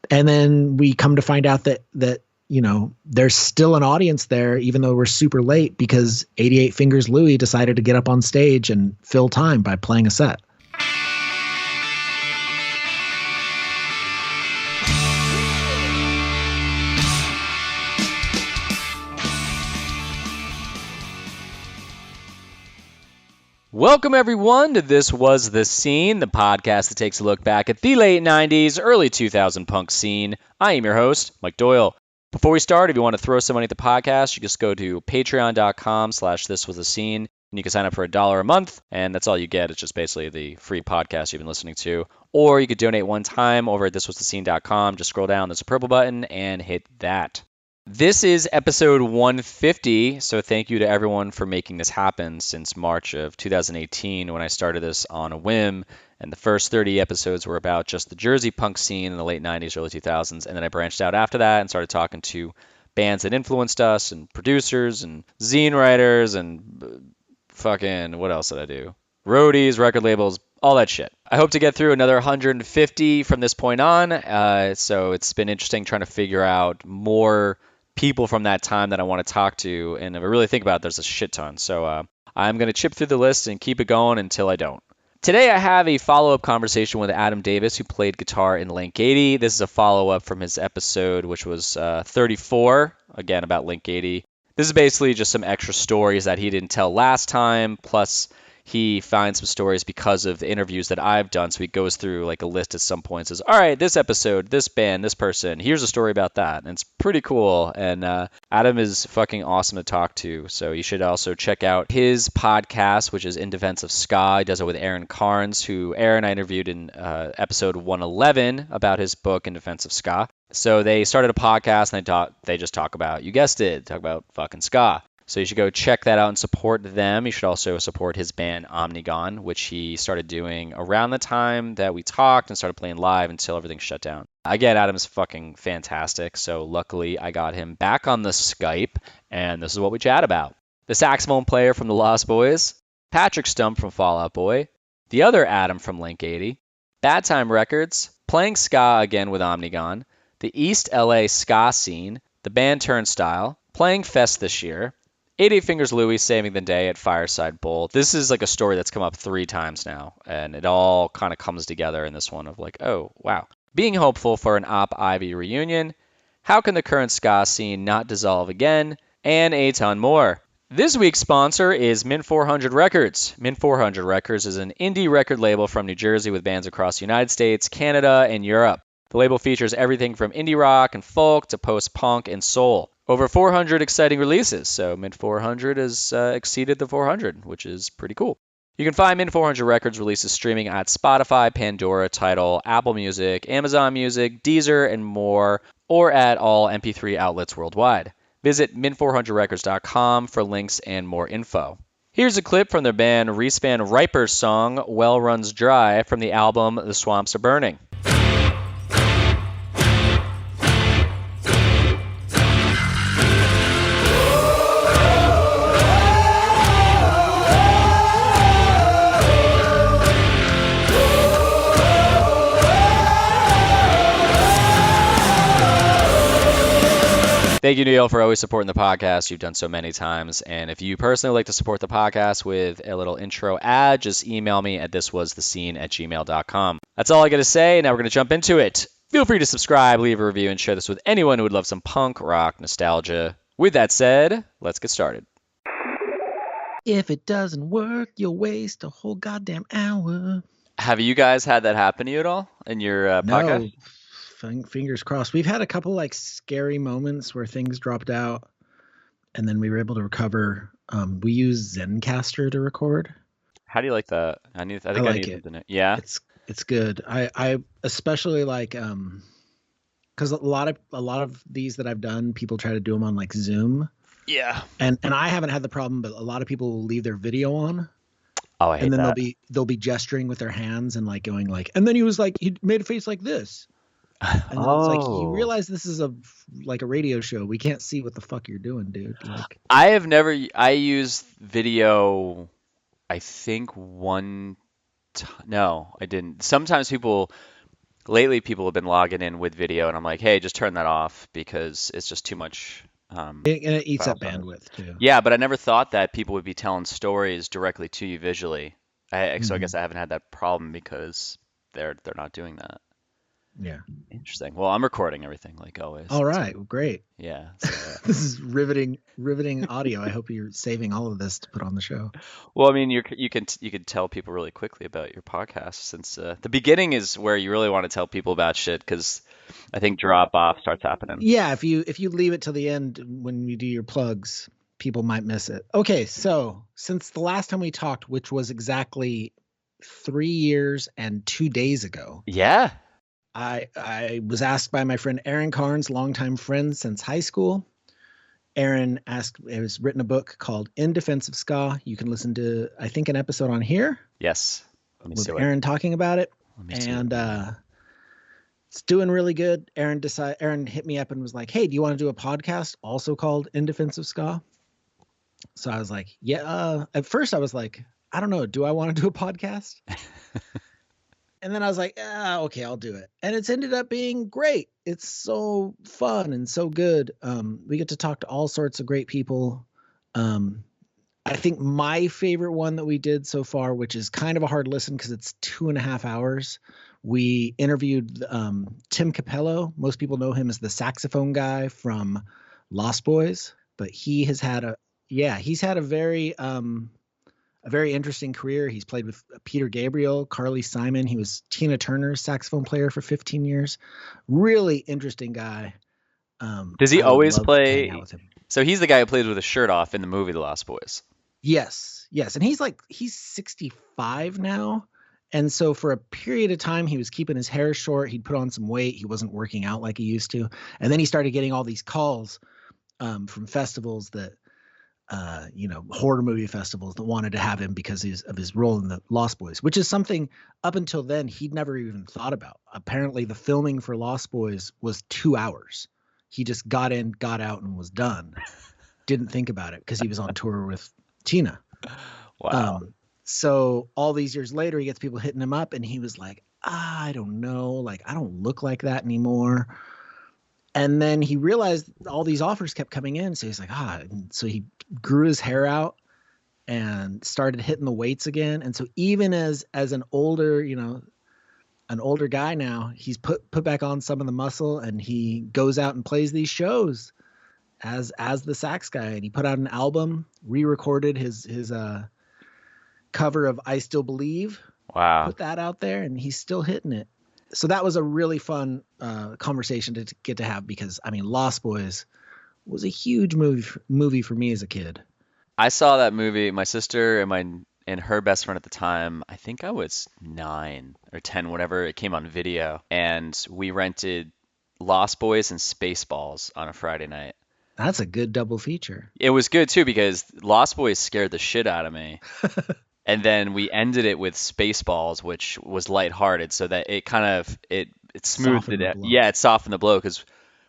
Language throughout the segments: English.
And then we come to find out that there's still an audience there, even though we're super late, because 88 Fingers Louie decided to get up on stage and fill time by playing a set. Welcome, everyone, to This Was The Scene, the podcast that takes a look back at the late 90s, early 2000 punk scene. I am your host, Mike Doyle. Before we start, if you want to throw some money at the podcast, you just go to patreon.com/thiswasthescene, and you can sign up for $1 a month, and that's all you get. It's just basically the free podcast you've been listening to. Or you could donate one time over at thiswasthescene.com. Just scroll down, there's a purple button, and hit that. This is episode 150, so thank you to everyone for making this happen since March of 2018 when I started this on a whim, and the first 30 episodes were about just the Jersey punk scene in the late 90s, early 2000s, and then I branched out after that and started talking to bands that influenced us, and producers, and zine writers, and fucking, what else did I do? Roadies, record labels, all that shit. I hope to get through another 150 from this point on, so it's been interesting trying to figure out more people from that time that I want to talk to, and if I really think about it, there's a shit ton. So I'm going to chip through the list and keep it going until I don't. Today I have a follow-up conversation with Adam Davis, who played guitar in Link 80. This is a follow-up from his episode, which was 34, again about Link 80. This is basically just some extra stories that he didn't tell last time, plus he finds some stories because of the interviews that I've done. So he goes through like a list at some point, says, all right, this episode, this band, this person, here's a story about that. And it's pretty cool. And Adam is fucking awesome to talk to. So you should also check out his podcast, which is In Defense of Ska. He does it with Aaron Carnes, who Aaron I interviewed in episode 111 about his book In Defense of Ska. So they started a podcast and they just talk about, you guessed it, talk about fucking ska. So you should go check that out and support them. You should also support his band Omnigon, which he started doing around the time that we talked and started playing live until everything shut down. Again, Adam's fucking fantastic. So luckily I got him back on the Skype, and this is what we chat about. The saxophone player from the Lost Boys, Patrick Stump from Fall Out Boy, the other Adam from Link 80, Bad Time Records, playing ska again with Omnigon, the East LA ska scene, the band Turnstile, playing Fest this year, 88 Fingers Louie saving the day at Fireside Bowl. This is like a story that's come up 3 times now, and it all kind of comes together in this one of like, oh, wow. Being hopeful for an Op Ivy reunion, how can the current ska scene not dissolve again, and a ton more. This week's sponsor is Mint 400 Records. Mint 400 Records is an indie record label from New Jersey with bands across the United States, Canada, and Europe. The label features everything from indie rock and folk to post-punk and soul. Over 400 exciting releases, so Mint 400 has exceeded the 400, which is pretty cool. You can find Mint 400 Records releases streaming at Spotify, Pandora, Tidal, Apple Music, Amazon Music, Deezer, and more, or at all MP3 outlets worldwide. Visit mint400records.com for links and more info. Here's a clip from their band Reese Van Riper's song, Well Runs Dry, from the album The Swamps Are Burning. Thank you, Neil, for always supporting the podcast. You've done so many times. And if you personally like to support the podcast with a little intro ad, just email me at thiswasthescene@gmail.com. That's all I got to say. Now we're going to jump into it. Feel free to subscribe, leave a review, and share this with anyone who would love some punk rock nostalgia. With that said, let's get started. If it doesn't work, you'll waste a whole goddamn hour. Have you guys had that happen to you at all in your podcast? No. Fingers crossed. We've had a couple like scary moments where things dropped out and then we were able to recover. We use Zencaster to record. How do you like that? I think I like need it. Yeah. It's good. I especially like because a lot of these that I've done, people try to do them on like Zoom. Yeah. And I haven't had the problem, but a lot of people will leave their video on. Oh, I hate and then that. they'll be gesturing with their hands and like going like, and then he made a face like this. And it's like, you realize this is a radio show. We can't see what the fuck you're doing, dude. Like, I used video, I think no, I didn't. Sometimes people, lately people have been logging in with video, and I'm like, hey, just turn that off because it's just too much It eats file up size. bandwidth too. Yeah, but I never thought that people would be telling stories directly to you visually. So I Hmm. guess I haven't had that problem because they're not doing that. Yeah. Interesting. Well, I'm recording everything like always. All right. So Great. yeah. So This is riveting audio. I hope you're saving all of this to put on the show. well, I mean, you can tell people really quickly about your podcast since the beginning is where you really want to tell people about shit because I think drop off starts happening. Yeah, if you leave it till the end when you do your plugs, people might miss it. Okay, so since the last time we talked, which was exactly 3 years and 2 days ago, Yeah. I was asked by my friend Aaron Carnes, longtime friend since high school. Aaron asked, it was written a book called In Defense of Ska. You can listen to, I think, an episode on here Yes. Let me with see what. Aaron talking about it. Let me see And what. it's doing really good. Aaron hit me up and was like, "Hey, do you want to do a podcast also called In Defense of Ska?" So I was like, "Yeah." At first, I was like, "I don't know. Do I want to do a podcast?" And then I was like, "Okay, I'll do it." And it's ended up being great. It's so fun and so good. We get to talk to all sorts of great people. Um, I think my favorite one that we did so far, which is kind of a hard listen because it's 2.5 hours. We interviewed Tim Cappello. Most people know him as the saxophone guy from Lost Boys, but he's had a very interesting career. He's played with Peter Gabriel, Carly Simon. He was Tina Turner's saxophone player for 15 years. Really interesting guy. Does he I would always love to hang out play? with him. So he's the guy who plays with his shirt off in the movie The Lost Boys. Yes, yes. And he's 65 now. And so for a period of time, he was keeping his hair short. He'd put on some weight. He wasn't working out like he used to. And then he started getting all these calls from festivals that, horror movie festivals that wanted to have him because of his role in the Lost Boys, which is something up until then he'd never even thought about. Apparently, the filming for Lost Boys was 2 hours. He just got in, got out, and was done. Didn't think about it because he was on tour with Tina. Wow. So all these years later, he gets people hitting him up, and he was like, I don't know, like I don't look like that anymore. And then he realized all these offers kept coming in, so he's like, and so he grew his hair out and started hitting the weights again. And so even as an older, an older guy now, he's put back on some of the muscle, and he goes out and plays these shows as the sax guy. And he put out an album, re-recorded his cover of I Still Believe, Wow. put that out there, and he's still hitting it. So that was a really fun conversation to get to have because, I mean, Lost Boys was a huge movie for me as a kid. I saw that movie. My sister and her best friend at the time, I think I was 9 or 10, whatever. It came on video, and we rented Lost Boys and Spaceballs on a Friday night. That's a good double feature. It was good too because Lost Boys scared the shit out of me. And then we ended it with Spaceballs, which was lighthearted, so that it kind of it smoothed Softened it the out. blow. Yeah, it softened the blow because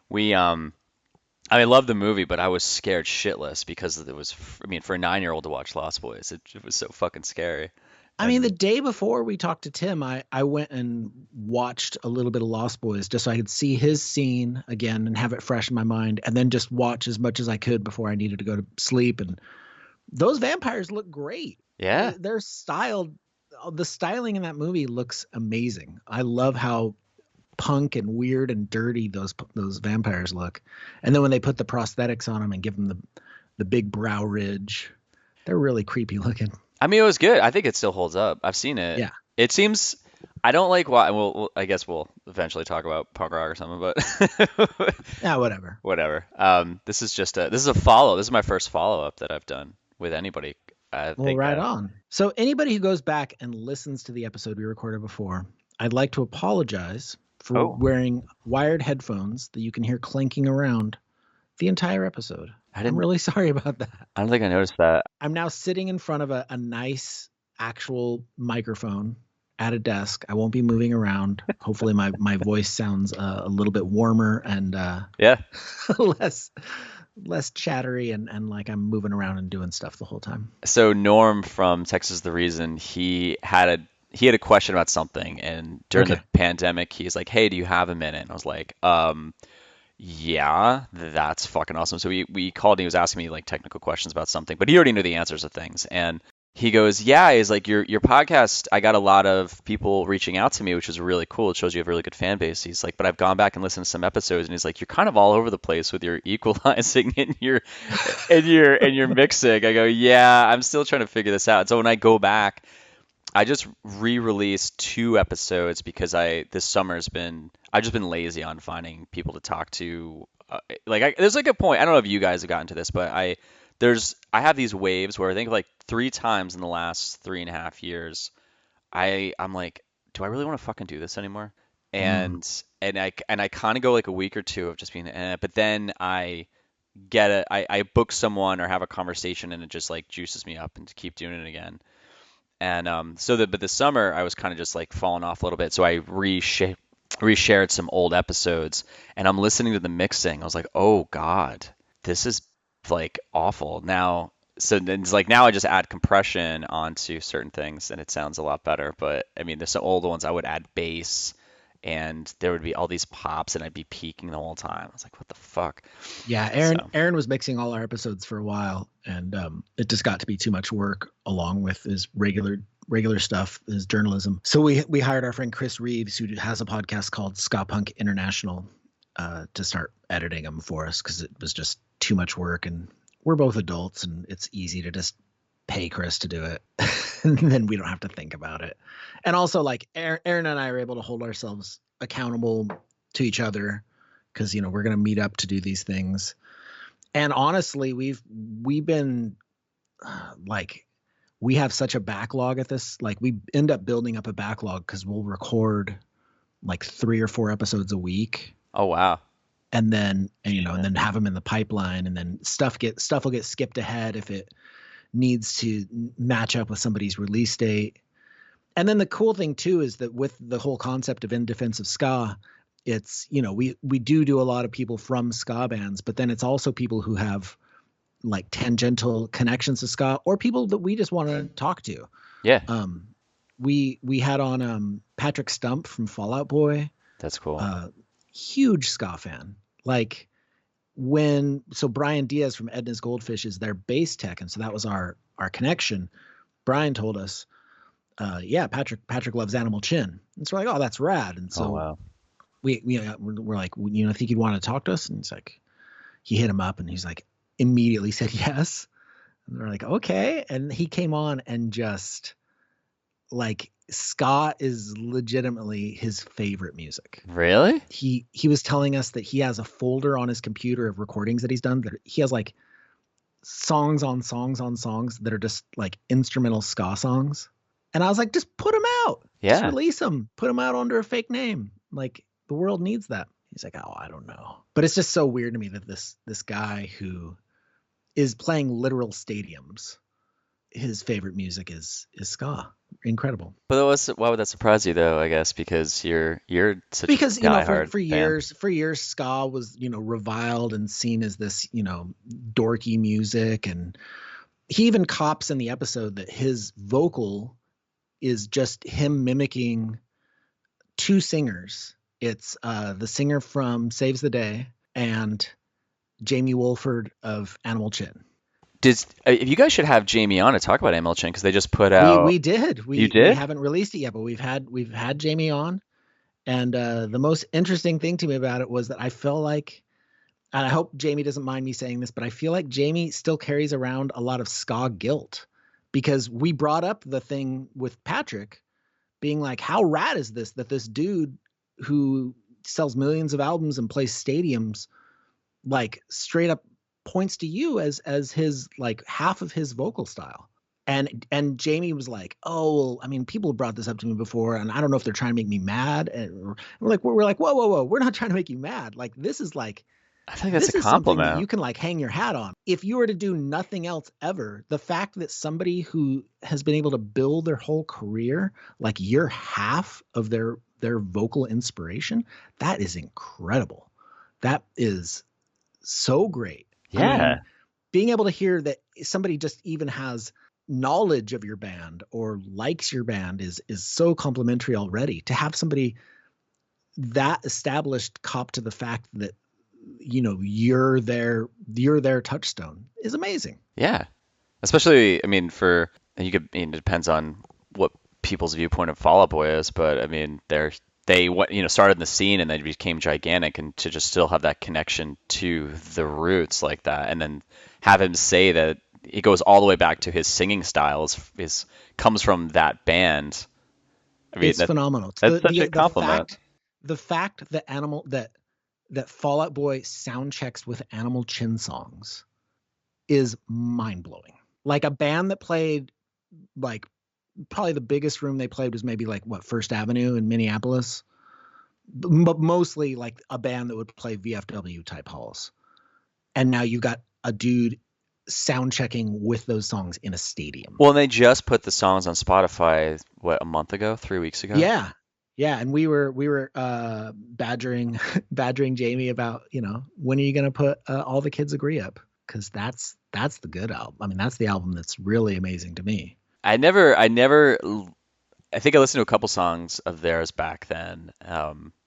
we I loved the movie, but I was scared shitless because it was, I mean, for a 9-year-old to watch Lost Boys, it was so fucking scary. I mean, the And day before we talked to Tim, I went and watched a little bit of Lost Boys just so I could see his scene again and have it fresh in my mind, and then just watch as much as I could before I needed to go to sleep. And those vampires look great. yeah, They're styled. The styling in that movie looks amazing. I love how punk and weird and dirty those vampires look. And then when they put the prosthetics on them and give them the big brow ridge, they're really creepy looking. I mean, it was good. I think it still holds up. I've seen it. Yeah. It seems, I don't like why. I guess we'll eventually talk about punk rock or something, but Yeah, whatever. whatever. This is a follow. This is my first follow up that I've done with anybody. I Well, think. right on. So anybody who goes back and listens to the episode we recorded before, I'd like to apologize for Oh. wearing wired headphones that you can hear clanking around the entire episode. I'm really sorry about that. I don't think I noticed that. I'm now sitting in front of a nice actual microphone at a desk. I won't be moving around. Hopefully my voice sounds a little bit warmer and Yeah. less chattery and like I'm moving around and doing stuff the whole time. So Norm from Texas the Reason, he had he had a question about something, and during the Okay. pandemic, he's like, "Hey, do you have a minute?" And I was like, yeah, that's fucking awesome. So we called and he was asking me like technical questions about something, but he already knew the answers to things. And he goes, "Yeah, he's like your podcast, I got a lot of people reaching out to me, which is really cool. It shows you have a really good fan base." He's like, "But I've gone back and listened to some episodes," and he's like, "You're kind of all over the place with your equalizing and your mixing." I go, "Yeah, I'm still trying to figure this out." So when I go back, I just re-released 2 episodes because this summer's been I've just been lazy on finding people to talk to. There's like a point. I don't know if you guys have gotten to this, but I have these waves where I think like 3 times in the last 3.5 years, I'm like, do I really want to fucking do this anymore? Mm. And I kind of go like a week or two of just being, but then I book someone or have a conversation and it just like juices me up and to keep doing it again. And but this summer I was kind of just like falling off a little bit, so I reshared some old episodes, and I'm listening to the mixing. I was like, oh God, this is like awful. Now, so then it's like now I just add compression onto certain things, and it sounds a lot better. But I mean, there's some old ones I would add bass, and there would be all these pops, and I'd be peaking the whole time. I was like, what the fuck? Yeah, So Aaron was mixing all our episodes for a while, and it just got to be too much work along with his regular stuff, his journalism. So we hired our friend Chris Reeves, who has a podcast called Ska Punk International, to start editing them for us because it was just too much work, and we're both adults, and it's easy to just pay Chris to do it, and then we don't have to think about it. And also, like Aaron and I are able to hold ourselves accountable to each other because we're going to meet up to do these things. And honestly, we've been like we have such a backlog at this. Like we end up building up a backlog because we'll record like 3 or 4 episodes a week, oh wow, and then have them in the pipeline, and then stuff will get skipped ahead if it needs to match up with somebody's release date. And then the cool thing too is that with the whole concept of In Defense of Ska, it's we do a lot of people from ska bands, but then it's also people who have like tangential connections to ska or people that we just want to talk to. yeah, Um, we had on Patrick Stump from Fall Out Boy, that's cool. huge ska fan. Like Brian Diaz from Edna's Goldfish is their bass tech, and so that was our connection. Brian told us, yeah, Patrick loves Animal Chin, and so we're like, oh, that's rad. And Oh so wow. we're like, I think you'd want to talk to us. And it's like, he hit him up and he's like, immediately said yes. And we're like, okay. And he came on and just like, ska is legitimately his favorite music. Really? He was telling us that he has a folder on his computer of recordings that he's done that he has like songs on songs on songs that are just like instrumental ska songs. And I was like, just put them out. Just Yeah. release them. Put them out under a fake name. Like the world needs that. He's like, oh, I don't know. But it's just so weird to me that this guy who is playing literal stadiums, his favorite music is ska. Incredible. But why would that surprise you though? I guess because you're such a Because diehard for fan. years ska was reviled and seen as this dorky music, and he even cops in the episode that his vocal is just him mimicking 2 singers. It's the singer from Saves the Day and Jamie Wolford of Animal Chin. If you guys should have Jamie on to talk about ML Chin because they just put out. We did. You We did? haven't released it yet, but we've had Jamie on, and the most interesting thing to me about it was that I feel like, and I hope Jamie doesn't mind me saying this, but I feel like Jamie still carries around a lot of ska guilt because we brought up the thing with Patrick being like, how rad is this that this dude who sells millions of albums and plays stadiums like straight up points to you as his like half of his vocal style. And Jamie was like, oh, well, I mean, people have brought this up to me before, and I don't know if they're trying to make me mad. And we're like, whoa, we're not trying to make you mad. Like I think that's a this is something that compliment. you can like hang your hat on. If you were to do nothing else ever, the fact that somebody who has been able to build their whole career, like you're half of their vocal inspiration, that is incredible. That is so great. I Yeah. mean, being able to hear that somebody just even has knowledge of your band or likes your band is so complimentary already. To have somebody that established cop to the fact that you're their touchstone is amazing. Yeah. Especially, I mean, it depends on what people's viewpoint of Fall Out Boy is, but I mean, started in the scene and then became gigantic, and to just still have that connection to the roots like that, and then have him say that it goes all the way back to his singing styles comes from that band. I mean, It's phenomenal. That's such a compliment. The fact that that Fall Out Boy sound checks with Animal Chin songs is mind blowing. Like a band that played, like, probably the biggest room they played was maybe like First Avenue in Minneapolis, but mostly like a band that would play VFW type halls. And now you got a dude sound checking with those songs in a stadium. Well, and they just put the songs on Spotify, a month ago, 3 weeks ago? Yeah. Yeah. And we were badgering Jamie about, when are you going to put All the Kids Agree up? Because that's the good album. I mean, that's the album that's really amazing to me. I think I listened to a couple songs of theirs back then.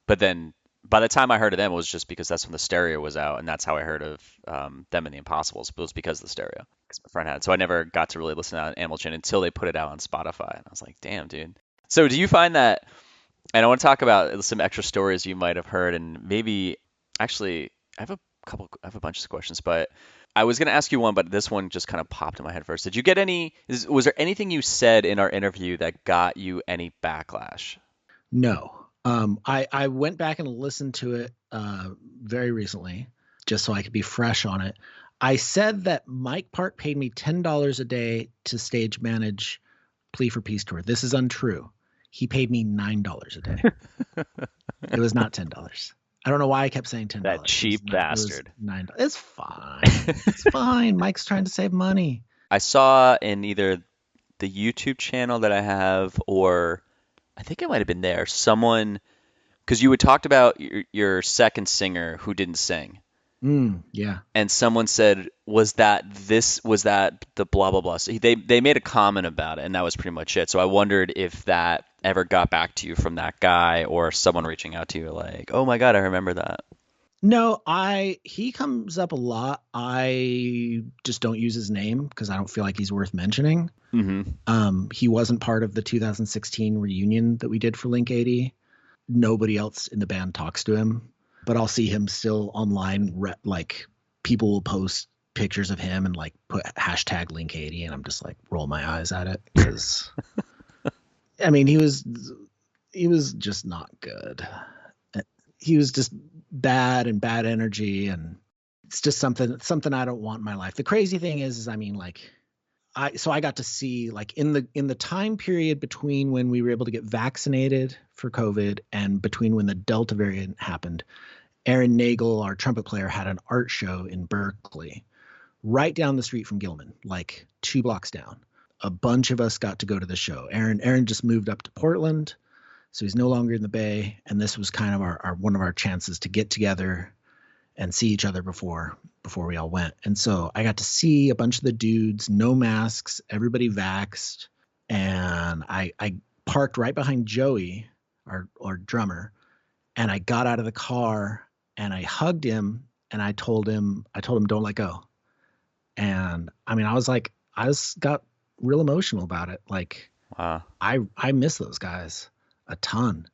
But then by the time I heard of them, it was just because that's when the Stereo was out, and that's how I heard of them and the Impossibles. But it was because of the Stereo, because my friend had it. So I never got to really listen to Animal Chin until they put it out on Spotify, and I was like, damn, dude. So do you find that? And I want to talk about some extra stories you might have heard, and maybe actually I have a bunch of questions, but I was going to ask you one, but this one just kind of popped in my head first. Did you get was there anything you said in our interview that got you any backlash? No. I went back and listened to it very recently, just so I could be fresh on it. I said that Mike Park paid me $10 a day to stage manage Plea for Peace tour. This is untrue. He paid me $9 a day. It was not $10. I don't know why I kept saying $10. That cheap bastard. It was $9. It's fine. It's fine. Mike's trying to save money. I saw in either the YouTube channel that I have, or I think it might have been there, someone, because you had talked about your second singer who didn't sing. Yeah. And someone said, was that the blah, blah, blah. So they made a comment about it, and that was pretty much it. So I wondered if that ever got back to you from that guy, or someone reaching out to you like, oh my God, I remember that. No, he comes up a lot. I just don't use his name because I don't feel like he's worth mentioning. Mm-hmm. He wasn't part of the 2016 reunion that we did for Link 80. Nobody else in the band talks to him, but I'll see him still online. Like, people will post pictures of him and like put hashtag Link 80, and I'm just like roll my eyes at it because I mean, he was just not good. He was just bad energy, and it's just something I don't want in my life. The crazy thing is I mean, like, I got to see, like, in the time period between when we were able to get vaccinated for COVID and between when the Delta variant happened, Aaron Nagel, our trumpet player, had an art show in Berkeley, right down the street from Gilman, like 2 blocks down. A bunch of us got to go to the show. Aaron just moved up to Portland, so he's no longer in the Bay, and this was kind of our one of our chances to get together and see each other before we all went. And so I got to see a bunch of the dudes, no masks, everybody vaxxed, and I parked right behind Joey, our drummer, and I got out of the car and I hugged him and I told him don't let go. And I mean, I got real emotional about it. Like, wow. I miss those guys a ton.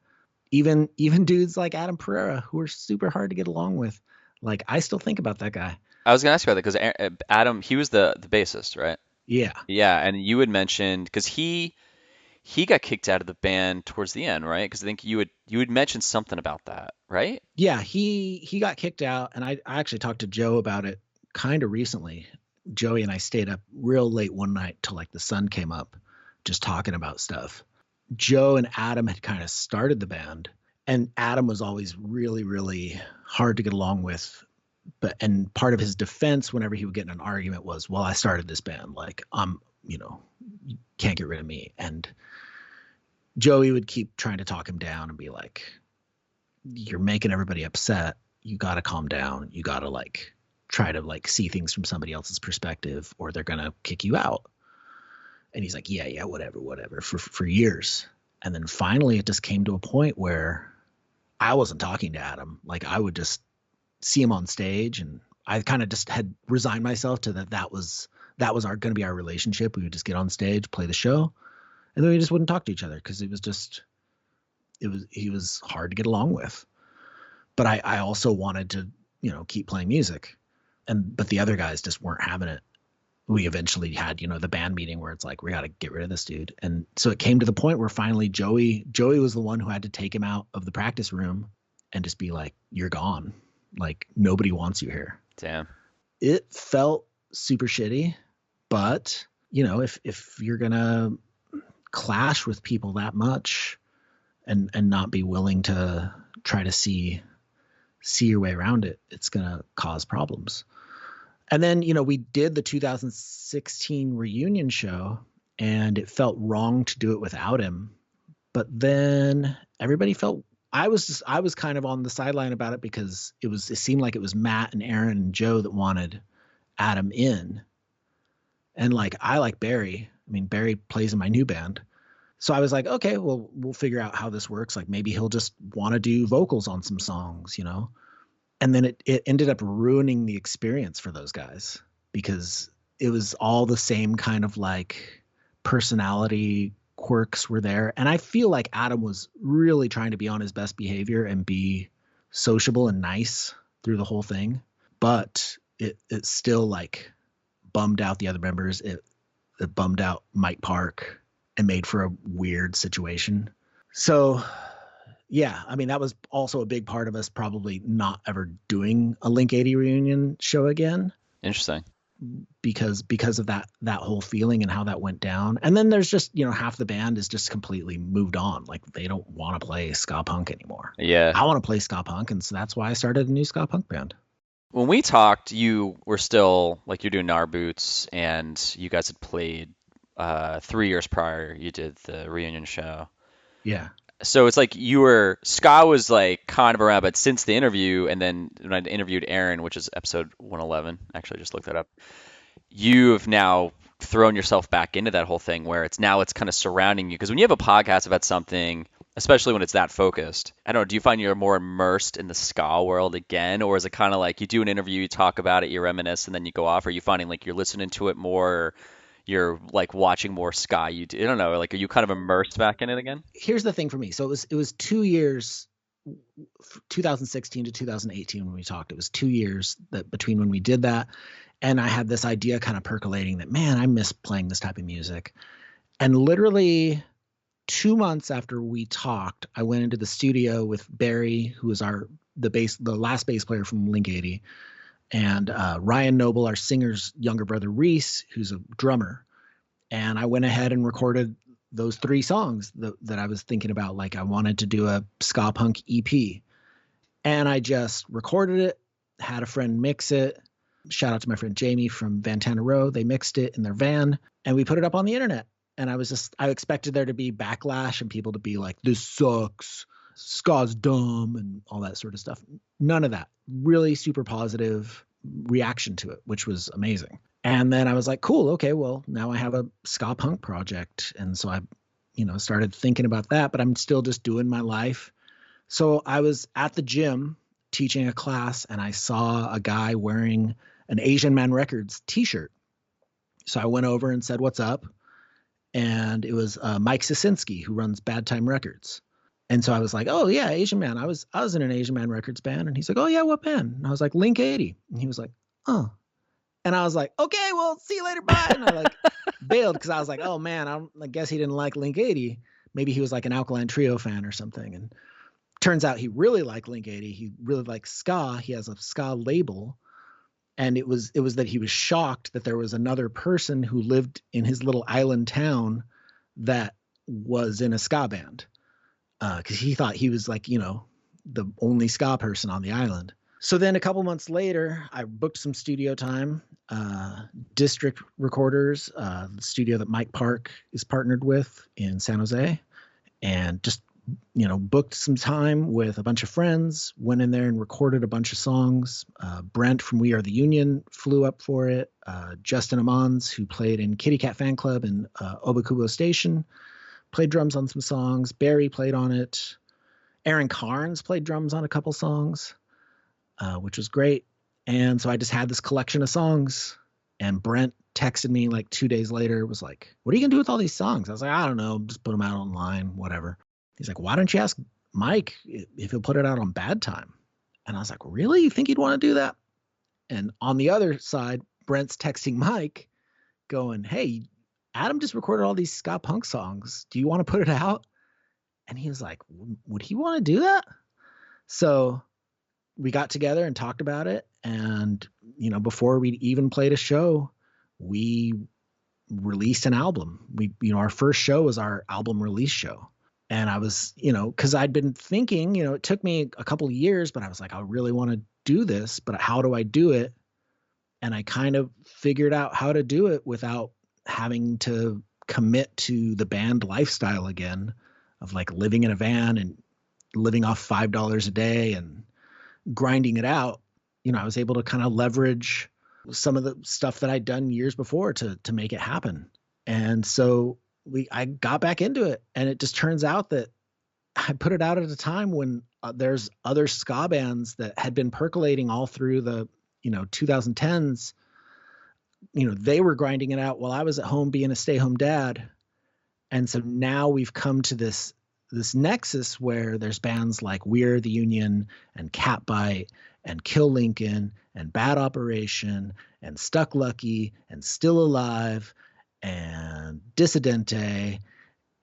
Even dudes like Adam Pereira, who are super hard to get along with. Like, I still think about that guy. I was gonna ask you about that because Adam, he was the bassist, right? Yeah. Yeah, and you had mentioned, because he got kicked out of the band towards the end, right? Because I think you had mentioned something about that, right? Yeah, he got kicked out, and I actually talked to Joe about it kind of recently. Joey and I stayed up real late one night till like the sun came up, just talking about stuff. Joe and Adam had kind of started the band, and Adam was always really, really hard to get along with. And part of his defense whenever he would get in an argument was, well, I started this band, like, you can't get rid of me. And Joey would keep trying to talk him down and be like, you're making everybody upset. You got to calm down. You got to like try to like see things from somebody else's perspective, or they're going to kick you out. And he's like, yeah, whatever, for years. And then finally it just came to a point where I wasn't talking to Adam. Like, I would just see him on stage, and I kind of just had resigned myself to that was going to be our relationship. We would just get on stage, play the show, and then we just wouldn't talk to each other because he was hard to get along with. But I also wanted to, keep playing music, but the other guys just weren't having it. We eventually had, the band meeting where it's like, we got to get rid of this dude. And so it came to the point where finally Joey was the one who had to take him out of the practice room and just be like, you're gone. Like, nobody wants you here. Damn. It felt super shitty, but if you're going to clash with people that much and not be willing to try to see your way around it, it's going to cause problems. And then, we did the 2016 reunion show, and it felt wrong to do it without him. But then everybody felt I was kind of on the sideline about it because it seemed like it was Matt and Aaron and Joe that wanted Adam in. And like, I like Barry. I mean, Barry plays in my new band. So I was like, okay, well, we'll figure out how this works. Like, maybe he'll just want to do vocals on some songs, And then it ended up ruining the experience for those guys because it was all the same kind of like personality quirks were there. And I feel like Adam was really trying to be on his best behavior and be sociable and nice through the whole thing. But it still like bummed out the other members. It bummed out Mike Park and made for a weird situation. So yeah, I mean, that was also a big part of us probably not ever doing a Link 80 reunion show again. Interesting. Because of that whole feeling and how that went down. And then there's just, half the band is just completely moved on. Like, they don't want to play ska punk anymore. Yeah. I want to play ska punk, and so that's why I started a new ska punk band. When we talked, you were still like, you're doing Nar Boots, and you guys had played 3 years prior. You did the reunion show. Yeah. So it's like ska was like kind of around, but since the interview, and then when I interviewed Aaron, which is episode 111, actually just looked that up, you've now thrown yourself back into that whole thing where it's kind of surrounding you. Because when you have a podcast about something, especially when it's that focused, I don't know, do you find you're more immersed in the ska world again? Or is it kind of like you do an interview, you talk about it, you reminisce, and then you go off? Or are you finding like you're listening to it more? Or you're like watching more ska? I don't know, like, are you kind of immersed back in it again? Here's the thing for me. So it was 2 years, 2016 to 2018 when we talked. It was 2 years between when we did that. And I had this idea kind of percolating that, man, I miss playing this type of music. And literally 2 months after we talked, I went into the studio with Barry, who was the last bass player from Link 80, and Ryan Noble, our singer's younger brother, Reese, who's a drummer. And I went ahead and recorded those 3 songs that I was thinking about. Like, I wanted to do a ska punk EP. And I just recorded it, had a friend mix it. Shout out to my friend Jamie from Vantana Row. They mixed it in their van, and we put it up on the internet. And I expected there to be backlash and people to be like, this sucks, ska's dumb, and all that sort of stuff. None of that. Really super positive reaction to it, which was amazing. And then I was like, cool, okay, well, now I have a ska punk project. And so I, started thinking about that, but I'm still just doing my life. So I was at the gym teaching a class, and I saw a guy wearing an Asian Man Records t-shirt. So I went over and said, what's up? And it was Mike Sosinski, who runs Bad Time Records. And so I was like, oh yeah, Asian Man. I was in an Asian Man Records band. And he's like, oh yeah, what band? And I was like, Link 80. And he was like, oh. And I was like, okay, well, see you later, bye. And I like bailed because I was like, oh man, I guess he didn't like Link 80. Maybe he was like an Alkaline Trio fan or something. And turns out he really liked Link 80. He really liked ska. He has a ska label. And it was that he was shocked that there was another person who lived in his little island town that was in a ska band. Because he thought he was like, the only ska person on the island. So then a couple months later, I booked some studio time, District Recorders, the studio that Mike Park is partnered with in San Jose, and just booked some time with a bunch of friends, went in there and recorded a bunch of songs. Brent from We Are the Union flew up for it. Justin Amons, who played in Kitty Cat Fan Club and Obakubo Station, played drums on some songs. Barry played on it. Aaron Carnes played drums on a couple songs, which was great. And so I just had this collection of songs, and Brent texted me like 2 days later, was like, "What are you gonna do with all these songs?" I was like, "I don't know, just put them out online, whatever." He's like, "Why don't you ask Mike if he'll put it out on Bad Time?" And I was like, "Really? You think he'd want to do that?" And on the other side, Brent's texting Mike going, "Hey, Adam just recorded all these ska punk songs. Do you want to put it out?" And he was like, "Would he want to do that?" So we got together and talked about it. And, before we even played a show, we released an album. Our first show was our album release show. And I was, because I'd been thinking, it took me a couple of years, but I was like, I really want to do this, but how do I do it? And I kind of figured out how to do it without having to commit to the band lifestyle again of like living in a van and living off $5 a day and grinding it out. I was able to kind of leverage some of the stuff that I'd done years before to make it happen. And so I got back into it, and it just turns out that I put it out at a time when there's other ska bands that had been percolating all through the 2010s. They were grinding it out while I was at home being a stay-home dad. And so now we've come to this nexus where there's bands like We're the Union and Catbite and Kill Lincoln and Bad Operation and Stuck Lucky and Still Alive and Dissidente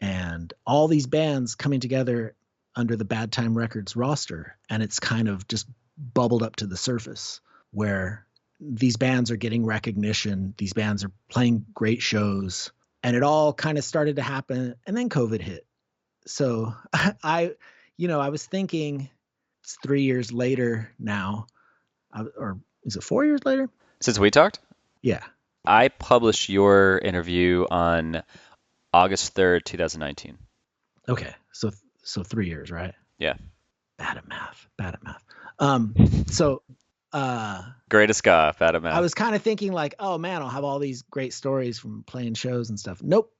and all these bands coming together under the Bad Time Records roster. And it's kind of just bubbled up to the surface where these bands are getting recognition. These bands are playing great shows, and it all kind of started to happen. And then COVID hit. So I was thinking it's 3 years later now, or is it 4 years later? Since we talked? Yeah. I published your interview on August 3rd, 2019. Okay. So 3 years, right? Yeah. Bad at math. Greatest ska, bad at math. I was kind of thinking like, oh man, I'll have all these great stories from playing shows and stuff. Nope.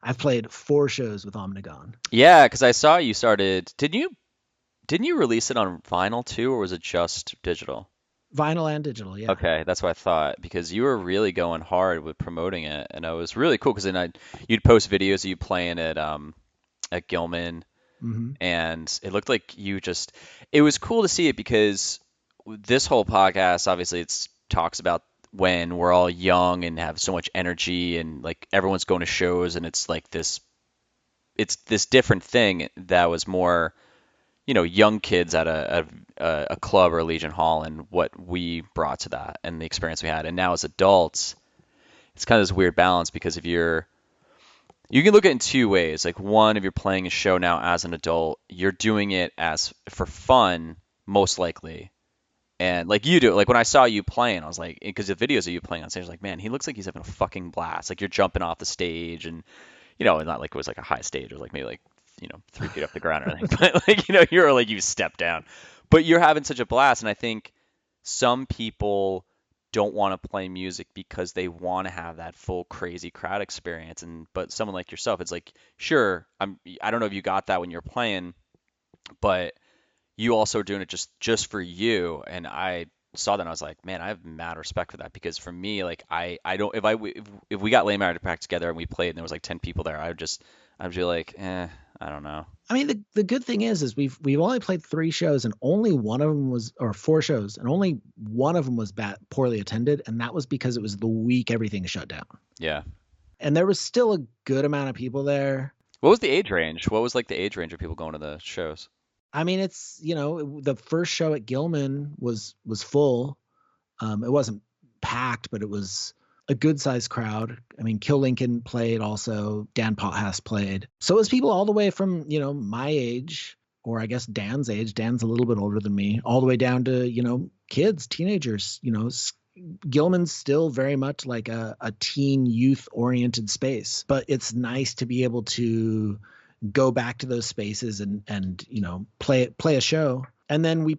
I've played 4 shows with Omnigone. Yeah, because I saw you started. Didn't you release it on vinyl too, or was it just digital? Vinyl and digital, yeah. Okay, that's what I thought, because you were really going hard with promoting it, and it was really cool because then you'd post videos of you playing at Gilman, and it looked like it was cool to see it because this whole podcast, obviously, it's talks about when we're all young and have so much energy and like everyone's going to shows, and it's this different thing that was more, young kids at a club or a Legion Hall, and what we brought to that and the experience we had. And now as adults, it's kind of this weird balance because you can look at it in 2 ways. Like, one, if you're playing a show now as an adult, you're doing it as for fun, most likely. And like you do, like when I saw you playing, I was like, because the videos of you playing on stage, I was like, man, he looks like he's having a fucking blast. Like you're jumping off the stage, and not like it was like a high stage, it was like maybe like 3 feet off the ground or anything, but like you're like you step down, but you're having such a blast. And I think some people don't want to play music because they want to have that full crazy crowd experience, but someone like yourself, it's like, sure, I don't know if you got that when you're playing, but you also are doing it just for you. And I saw that and I was like, man, I have mad respect for that, because for me, like I don't, if we got Lame Hour to practice together and we played and there was like 10 people there, I'd be like, I don't know. I mean, the good thing is we've only played 3 shows, and only one of them was, or 4 shows, and only one of them was poorly attended, and that was because it was the week everything shut down. Yeah. And there was still a good amount of people there. What was the age range? What was like the age range of people going to the shows? I mean, it's, the first show at Gilman was full. It wasn't packed, but it was a good sized crowd. I mean, Kill Lincoln played also. Dan Potthast played. So it was people all the way from, my age, or I guess Dan's age. Dan's a little bit older than me, all the way down to, kids, teenagers. Gilman's still very much like a teen youth oriented space, but it's nice to be able to go back to those spaces and play a show. And then we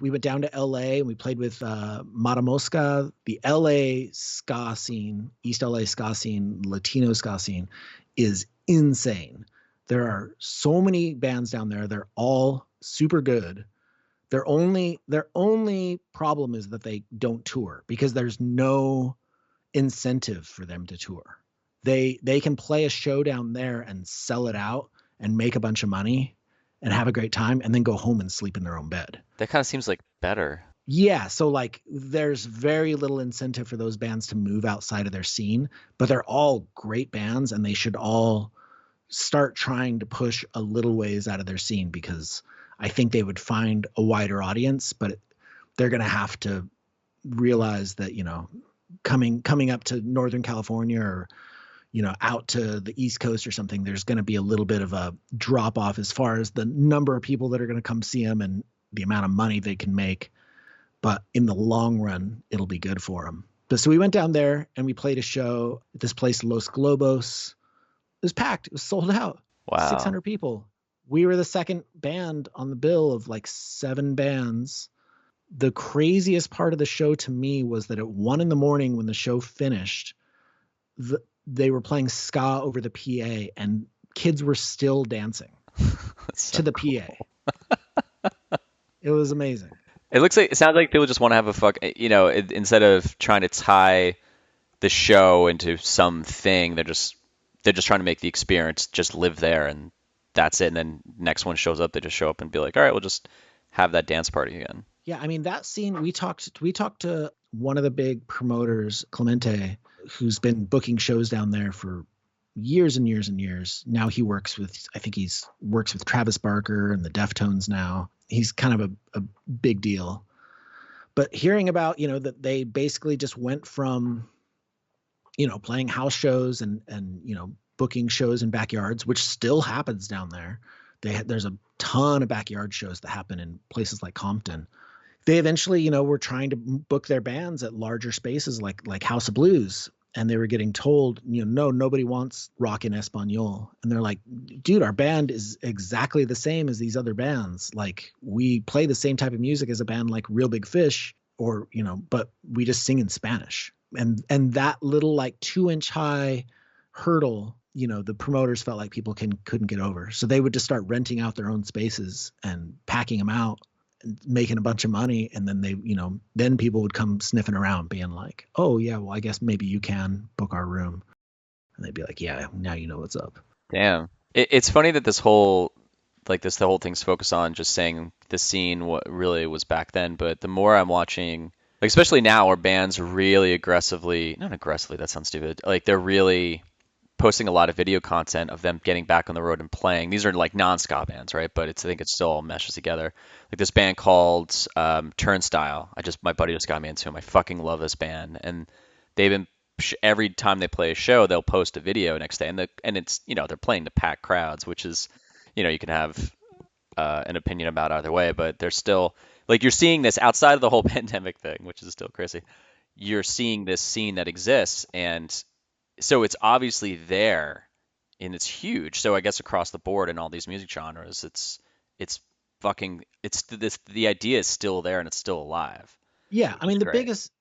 went down to LA and we played with Mata Mosca, the LA ska scene, East LA ska scene, Latino ska scene is insane. There are so many bands down there. They're all super good. Their only problem is that they don't tour because there's no incentive for them to tour. They can play a show down there and sell it out and make a bunch of money and have a great time and then go home and sleep in their own bed. That kind of seems like better. Yeah, so like there's very little incentive for those bands to move outside of their scene, but they're all great bands and they should all start trying to push a little ways out of their scene because I think they would find a wider audience, but they're going to have to realize that, coming up to Northern California or, out to the East Coast or something, there's going to be a little bit of a drop off as far as the number of people that are going to come see them and the amount of money they can make. But in the long run, it'll be good for them. So we went down there and we played a show at this place, Los Globos. It was packed. It was sold out. Wow. 600 people. We were the second band on the bill of like 7 bands. The craziest part of the show to me was that at 1 a.m. when the show finished, they were playing ska over the PA and kids were still dancing to the PA. It was amazing. It sounds like people just want to have a instead of trying to tie the show into something, they're just trying to make the experience just live there and that's it. And then next one shows up, they just show up and be like, all right, we'll just have that dance party again. Yeah. I mean, that scene, we talked to one of the big promoters, Clemente, who's been booking shows down there for years and years and years. Now he works with Travis Barker and the Deftones now. He's kind of a big deal. But hearing about, that they basically just went from, playing house shows and booking shows in backyards, which still happens down there. There's a ton of backyard shows that happen in places like Compton. They eventually, were trying to book their bands at larger spaces like House of Blues. And they were getting told, no, nobody wants rock in Espanol. And they're like, dude, our band is exactly the same as these other bands. Like we play the same type of music as a band like Real Big Fish or, but we just sing in Spanish. And that little like 2-inch high hurdle, the promoters felt like people couldn't get over. So they would just start renting out their own spaces and packing them out and making a bunch of money. And then then people would come sniffing around being like, oh yeah, well, I guess maybe you can book our room. And they'd be like, yeah, now you know what's up. Damn. It's funny that the whole thing's focused on just saying the scene, what really was back then. But the more I'm watching, like, especially now where bands really not aggressively, that sounds stupid. Like they're really posting a lot of video content of them getting back on the road and playing. These are like non-ska bands, right? But I think it still all meshes together. Like this band called Turnstile. My buddy just got me into them. I fucking love this band, and they've been every time they play a show, they'll post a video next day, and it's they're playing to packed crowds, which is you can have an opinion about either way, but they're still like you're seeing this outside of the whole pandemic thing, which is still crazy. You're seeing this scene that exists, and so it's obviously there and it's huge. So I guess across the board in all these music genres, the idea is still there and it's still alive. Yeah. I mean,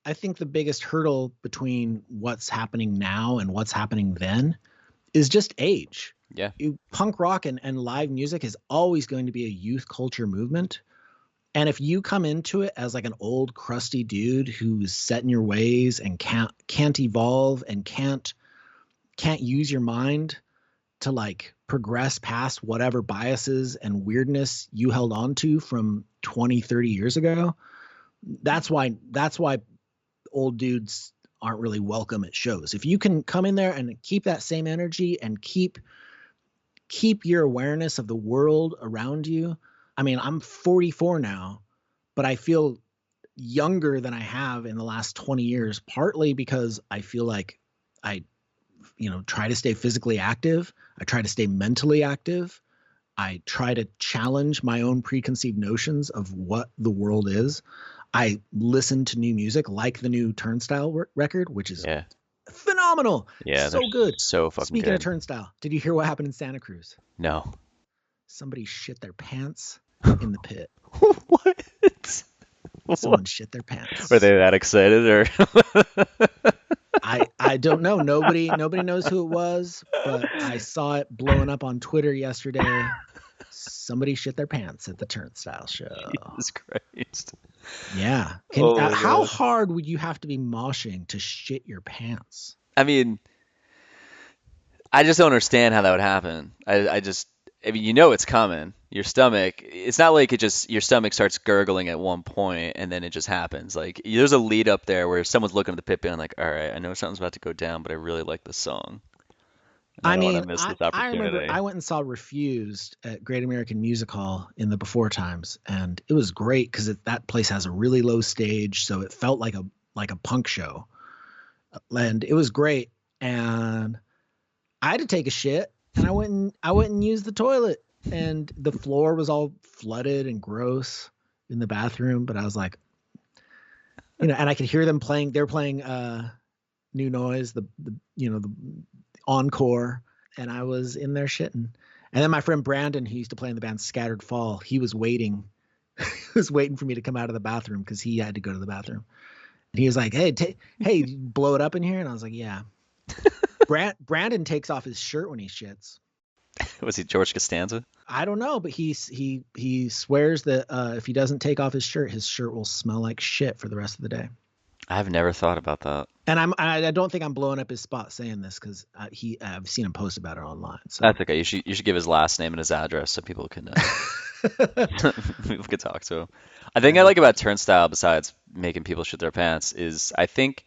I think the biggest hurdle between what's happening now and what's happening then is just age. Yeah. Punk rock and live music is always going to be a youth culture movement. And if you come into it as like an old crusty dude who's set in your ways and can't evolve and can't use your mind to like progress past whatever biases and weirdness you held on to from 20, 30 years ago, that's why old dudes aren't really welcome at shows. If you can come in there and keep that same energy and keep your awareness of the world around you. I mean, I'm 44 now, but I feel younger than I have in the last 20 years, partly because I feel like I try to stay physically active. I try to stay mentally active. I try to challenge my own preconceived notions of what the world is. I listen to new music, like the new Turnstile record, which is phenomenal. phenomenal. Yeah, they're So good. so fucking Speaking of good. Turnstile, did you hear what happened in Santa Cruz? No. Somebody shit their pants in the pit. What? Someone shit their Were pants. they that excited or? I don't know. Nobody knows who it was, but I saw it blowing up on Twitter yesterday. Somebody shit their pants at the Turnstile show. Jesus Christ. Yeah. Oh my How God. hard would you have to be moshing to shit your pants? I mean, I just don't understand how that would happen. I mean, you know it's coming. Your stomach, it's not like your stomach starts gurgling at one point and then it just happens. Like, there's a lead up there where someone's looking at the pit being like, all right, I know something's about to go down, but I really like this song. And I I don't want mean, to miss this I remember opportunity. I went and saw Refused at Great American Music Hall in the before times, and it was great because that place has a really low stage, so it felt like a punk show, and it was great. And I had to take a shit, and I went and used the toilet, and the floor was all flooded and gross in the bathroom. But I was like, and I could hear them playing. They're playing New Noise, the encore, and I was in there shitting. And then my friend Brandon, who used to play in the band Scattered Fall, he was waiting. He was waiting for me to come out of the bathroom because he had to go to the bathroom. And he was like, "Hey, blow it up in here." And I was like, "Yeah." Brandon takes off his shirt when he shits. Was he George Costanza? I don't know, but he swears that if he doesn't take off his shirt will smell like shit for the rest of the day. I've never thought about that. And I don't think I'm blowing up his spot saying this because I've seen him post about it online. So That's okay. You should give his last name and his address so people can people can talk to him. I think I like about Turnstile, besides making people shit their pants, is I think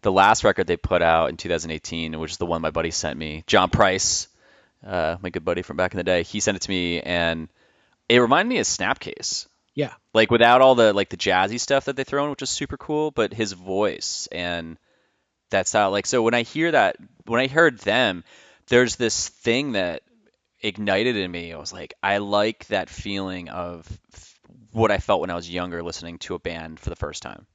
the last record they put out in 2018, which is the one my buddy sent me, John Price, my good buddy from back in the day, he sent it to me, and it reminded me of Snapcase. yeah, Like without all the jazzy stuff that they throw in, which is super cool, but his voice and that style. Like, so when I hear that, when I heard them, there's this thing that ignited in me. I was like, I like that feeling of what I felt when I was younger listening to a band for the first time.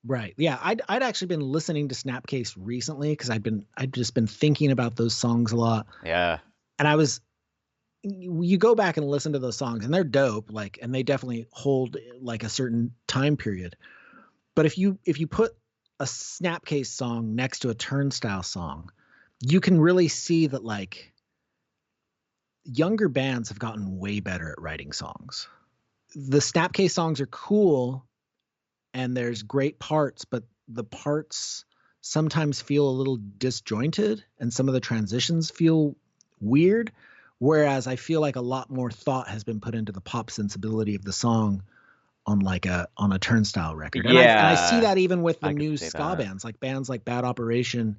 right. Yeah, I'd actually been listening to Snapcase recently because I'd just been thinking about those songs a lot, Yeah. and you go back and listen to those songs and they're dope, like, and they definitely hold like a certain time period. But if you put a Snapcase song next to a Turnstile song, you can really see that like younger bands have gotten way better at writing songs. The Snapcase songs are cool and there's great parts, but the parts sometimes feel a little disjointed and some of the transitions feel weird. Whereas I feel like a lot more thought has been put into the pop sensibility of the song on a Turnstile record. And I see Yeah, that even with the I could new see ska that. bands like Bad Operation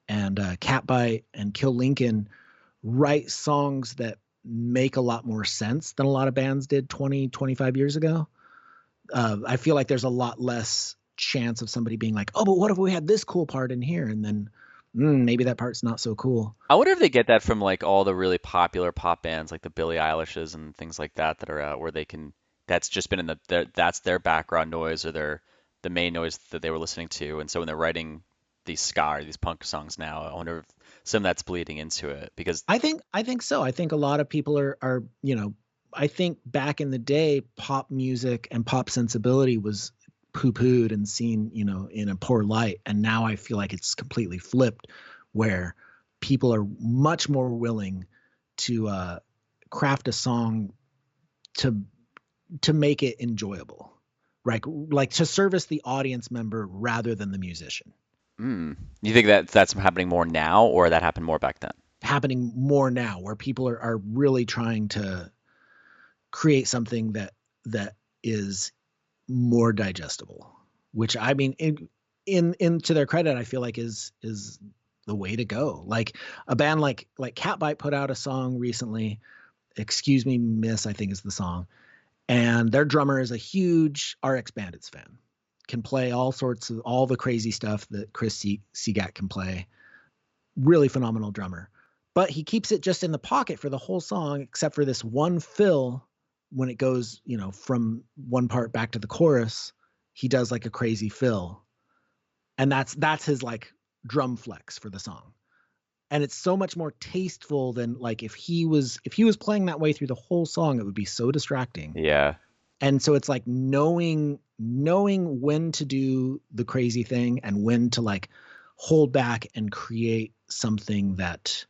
and Catbite and Kill Lincoln write songs that make a lot more sense than a lot of bands did 20, 25 years ago. I feel like there's a lot less chance of somebody being like, oh, but what if we had this cool part in here? And then maybe that part's not so cool. I wonder if they get that from like all the really popular pop bands like the Billie Eilishes and things like that that are out where they can that's just been in that's their background noise or the main noise that they were listening to. And so when they're writing these ska or these punk songs now, I wonder if some of that's bleeding into it because I think so. I think a lot of people are, I think back in the day, pop music and pop sensibility was poo-pooed and seen, in a poor light. And now I feel like it's completely flipped where people are much more willing to craft a song to make it enjoyable, right? Like to service the audience member rather than the musician. mm, you think that that's happening more now or that happened more back then? Happening more now where people are really trying to create something that is more digestible, which I mean, in to their credit, I feel like is the way to go. Like a band like Catbite put out a song recently, "Excuse Me, Miss," I think is the song, and their drummer is a huge RX Bandits fan, can play all the crazy stuff that Chris Segat can play. Really phenomenal drummer, but he keeps it just in the pocket for the whole song, except for this one fill when it goes, from one part back to the chorus. He does like a crazy fill, and that's his like drum flex for the song. And it's so much more tasteful than like if he was playing that way through the whole song, it would be so distracting. Yeah. And so it's like knowing when to do the crazy thing and when to like hold back and create something that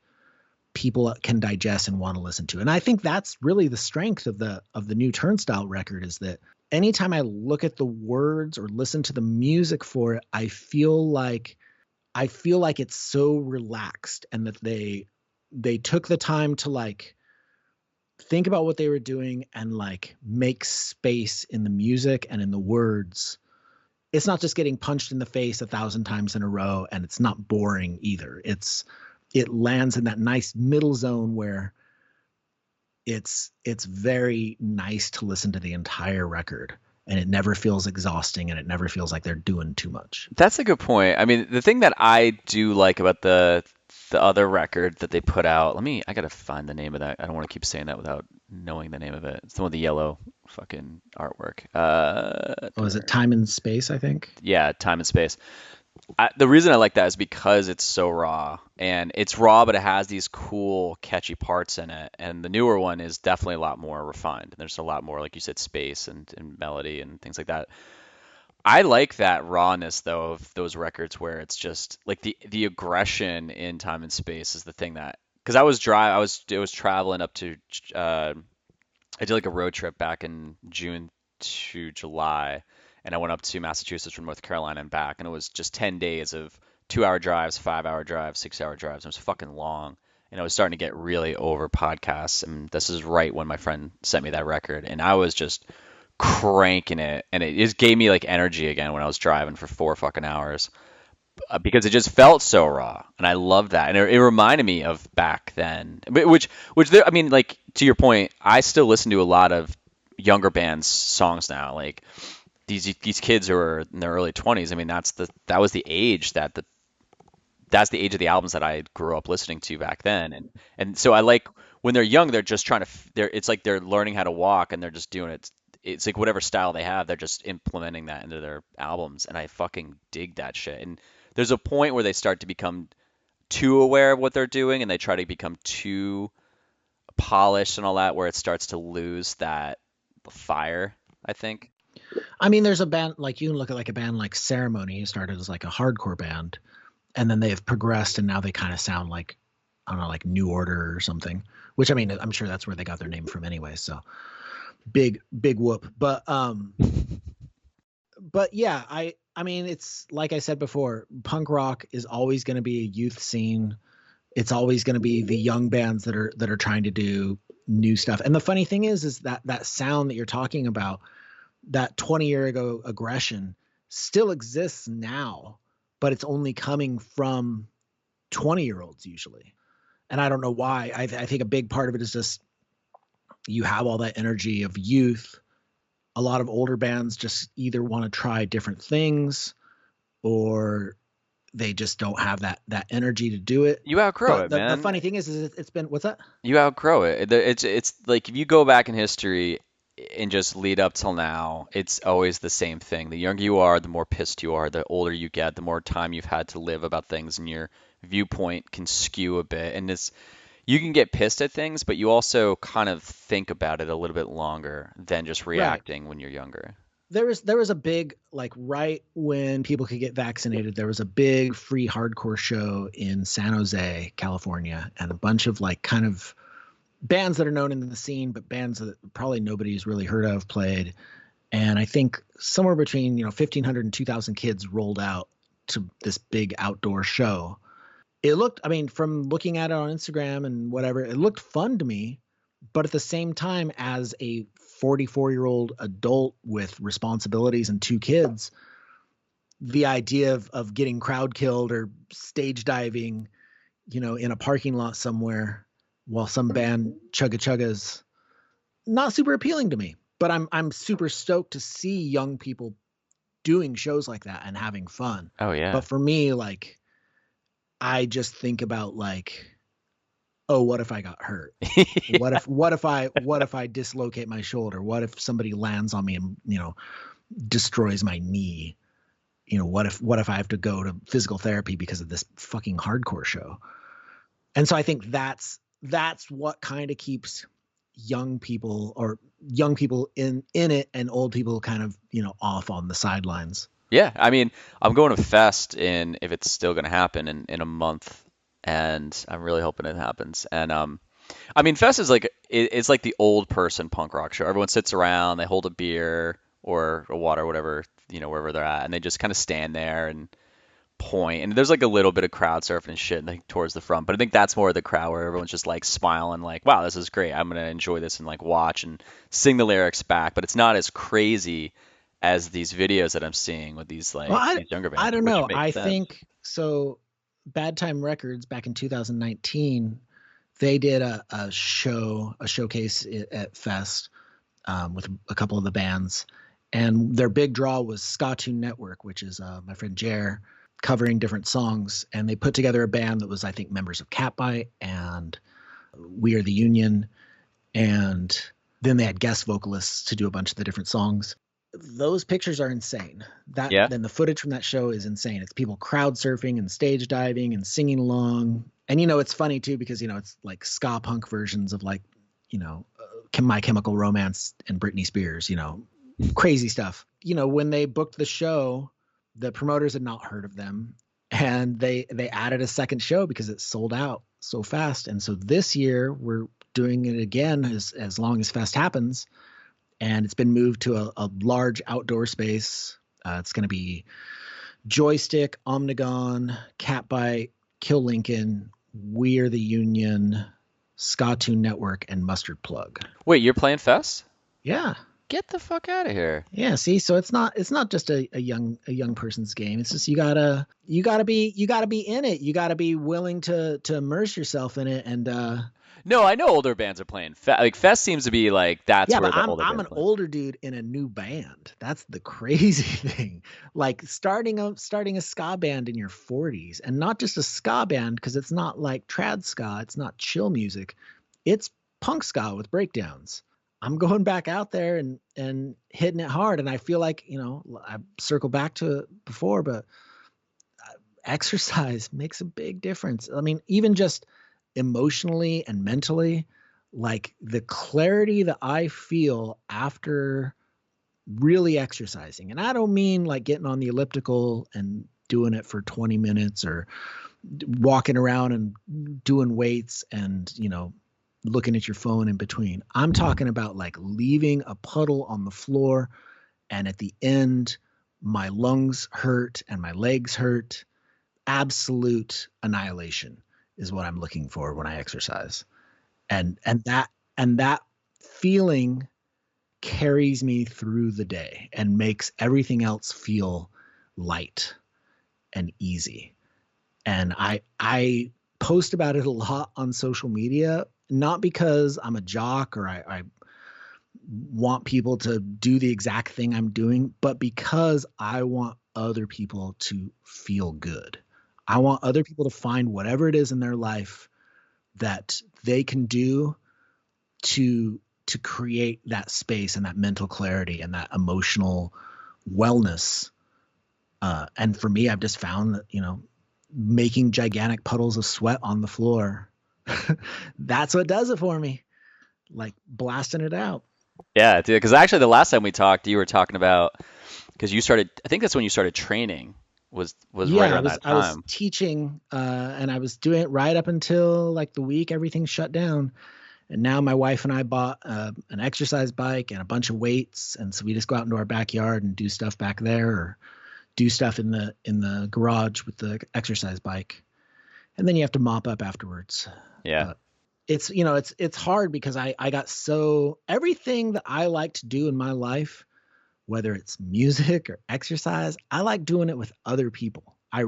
people can digest and want to listen to. And I think that's really the strength of the new Turnstile record, is that anytime I look at the words or listen to the music for it, I feel like it's so relaxed, and that they took the time to like think about what they were doing and like make space in the music and in the words. It's not just getting punched in the face 1,000 times in a row, and it's not boring either. It lands in that nice middle zone where it's very nice to listen to the entire record, and it never feels exhausting, and it never feels like they're doing too much. That's a good point. I mean, the thing that I do like about the other record that they put out, I gotta find the name of that. I don't want to keep saying that without knowing the name of it. It's the one with the yellow fucking artwork. Is it Time and Space, I think? Yeah, Time and Space. The reason I like that is because it's so raw, and it's raw, but it has these cool, catchy parts in it. And the newer one is definitely a lot more refined. There's a lot more, like you said, space and melody and things like that. I like that rawness though of those records where it's just like the aggression in Time and Space is the thing that, because I was traveling up to I did like a road trip back in June to July, and I went up to Massachusetts from North Carolina and back, and it was just 10 days of 2-hour drives, 5-hour drives, 6-hour drives. It was fucking long, and I was starting to get really over podcasts. And this is right when my friend sent me that record, and I was just cranking it, and it just gave me like energy again when I was driving for 4 fucking hours, because it just felt so raw, and I loved that, and it reminded me of back then, which there, I mean, like to your point, I still listen to a lot of younger bands' songs now, like these kids who are in their early 20s. I mean, that was the age that's the age of the albums that I grew up listening to back then, and so I like when they're young, they're just trying to it's like they're learning how to walk, and they're just doing it. It's like whatever style they have, they're just implementing that into their albums, and I fucking dig that shit. And there's a point where they start to become too aware of what they're doing, and they try to become too polished and all that, where it starts to lose that fire, I think. I mean, there's a band, like you can look at like a band like Ceremony, who started as like a hardcore band, and then they've progressed, and now they kind of sound like, I don't know, like New Order or something, which, I mean, I'm sure that's where they got their name from anyway. So big whoop. But yeah, I mean, it's like I said before, punk rock is always going to be a youth scene. It's always going to be the young bands that are trying to do new stuff. And the funny thing is that sound that you're talking about, that 20-year ago aggression, still exists now, but it's only coming from 20-year-olds usually. And I don't know why. I think a big part of it is just you have all that energy of youth. A lot of older bands just either want to try different things, or they just don't have that energy to do it. You outgrow it, man. The funny thing is it's been, what's that? You outgrow it. It's like if you go back in history and just lead up till now, it's always the same thing. The younger you are, the more pissed you are. The older you get, the more time you've had to live about things, and your viewpoint can skew a bit. And you can get pissed at things, but you also kind of think about it a little bit longer than just reacting when you're younger. There was a big, like right when people could get vaccinated, there was a big free hardcore show in San Jose, California, and a bunch of like kind of bands that are known in the scene, but bands that probably nobody's really heard of played. And I think somewhere between 1,500 and 2,000 kids rolled out to this big outdoor show. It looked, I mean, from looking at it on Instagram and whatever, it looked fun to me. But at the same time, as a 44-year-old adult with responsibilities and 2 kids, the idea of getting crowd killed or stage diving, in a parking lot somewhere while some band chugga-chuggas, not super appealing to me. But I'm super stoked to see young people doing shows like that and having fun. Oh yeah. But for me, like, I just think about like, oh, what if I got hurt? Yeah. What if I dislocate my shoulder? What if somebody lands on me and, destroys my knee? what if I have to go to physical therapy because of this fucking hardcore show? And so I think that's what kind of keeps young people in it, and old people kind of, off on the sidelines. Yeah, I mean, I'm going to Fest if it's still going to happen in a month, and I'm really hoping it happens. And I mean, Fest is it's like the old person punk rock show. Everyone sits around, they hold a beer or a water, whatever, wherever they're at, and they just kind of stand there and point. And there's like a little bit of crowd surfing and shit like towards the front, but I think that's more the crowd where everyone's just like smiling, like, wow, this is great. I'm gonna enjoy this and like watch and sing the lyrics back. But it's not as crazy as these videos that I'm seeing with these these younger bands. I don't which know. makes I sense. think so. Bad Time Records back in 2019, they did a showcase at Fest with a couple of the bands, and their big draw was Ska Tune Network, which is my friend Jer covering different songs, and they put together a band that was, I think, members of Catbite and We Are the Union, and then they had guest vocalists to do a bunch of the different songs. Those pictures are insane. Then the footage from that show is insane. It's people crowd surfing and stage diving and singing along. And it's funny too, because it's like ska punk versions of like My Chemical Romance and Britney Spears, crazy stuff. When they booked the show, the promoters had not heard of them, and they added a second show because it sold out so fast. And so this year we're doing it again as long as Fest happens, and it's been moved to a large outdoor space. It's going to be Joystick, Omnigon, Catbite, Kill Lincoln, We Are the Union, Ska Tune Network, and Mustard Plug. Wait, you're playing Fest? Yeah. Get the fuck out of here. Yeah, see, so it's not just a young person's game. It's just you gotta be in it. You gotta be willing to immerse yourself in it. And no, I know older bands are playing Fest. Like Fest seems to be like that's where the older I'm an older dude in a new band. That's the crazy thing. Like starting a ska band in your 40s, and not just a ska band, because it's not like trad ska. It's not chill music. It's punk ska with breakdowns. I'm going back out there and hitting it hard. And I feel like, I circle back to it before, but exercise makes a big difference. I mean, even just emotionally and mentally, like the clarity that I feel after really exercising. And I don't mean like getting on the elliptical and doing it for 20 minutes or walking around and doing weights and, looking at your phone in between. I'm talking about like leaving a puddle on the floor, and at the end, my lungs hurt and my legs hurt. Absolute annihilation is what I'm looking for when I exercise. And that feeling carries me through the day and makes everything else feel light and easy. And I post about it a lot on social media, not because I'm a jock or I want people to do the exact thing I'm doing, but because I want other people to feel good. I want other people to find whatever it is in their life that they can do to create that space and that mental clarity and that emotional wellness. And for me, I've just found that, making gigantic puddles of sweat on the floor, that's what does it for me. Like blasting it out. Yeah, dude, because actually the last time we talked, you were talking about, because I think that's when you started training, was right around that time. I was teaching, and I was doing it right up until like the week everything shut down. And now my wife and I bought an exercise bike and a bunch of weights, and so we just go out into our backyard and do stuff back there, or do stuff in the garage with the exercise bike, and then you have to mop up afterwards. Yeah. But it's hard because I got everything that I like to do in my life, whether it's music or exercise, I like doing it with other people. A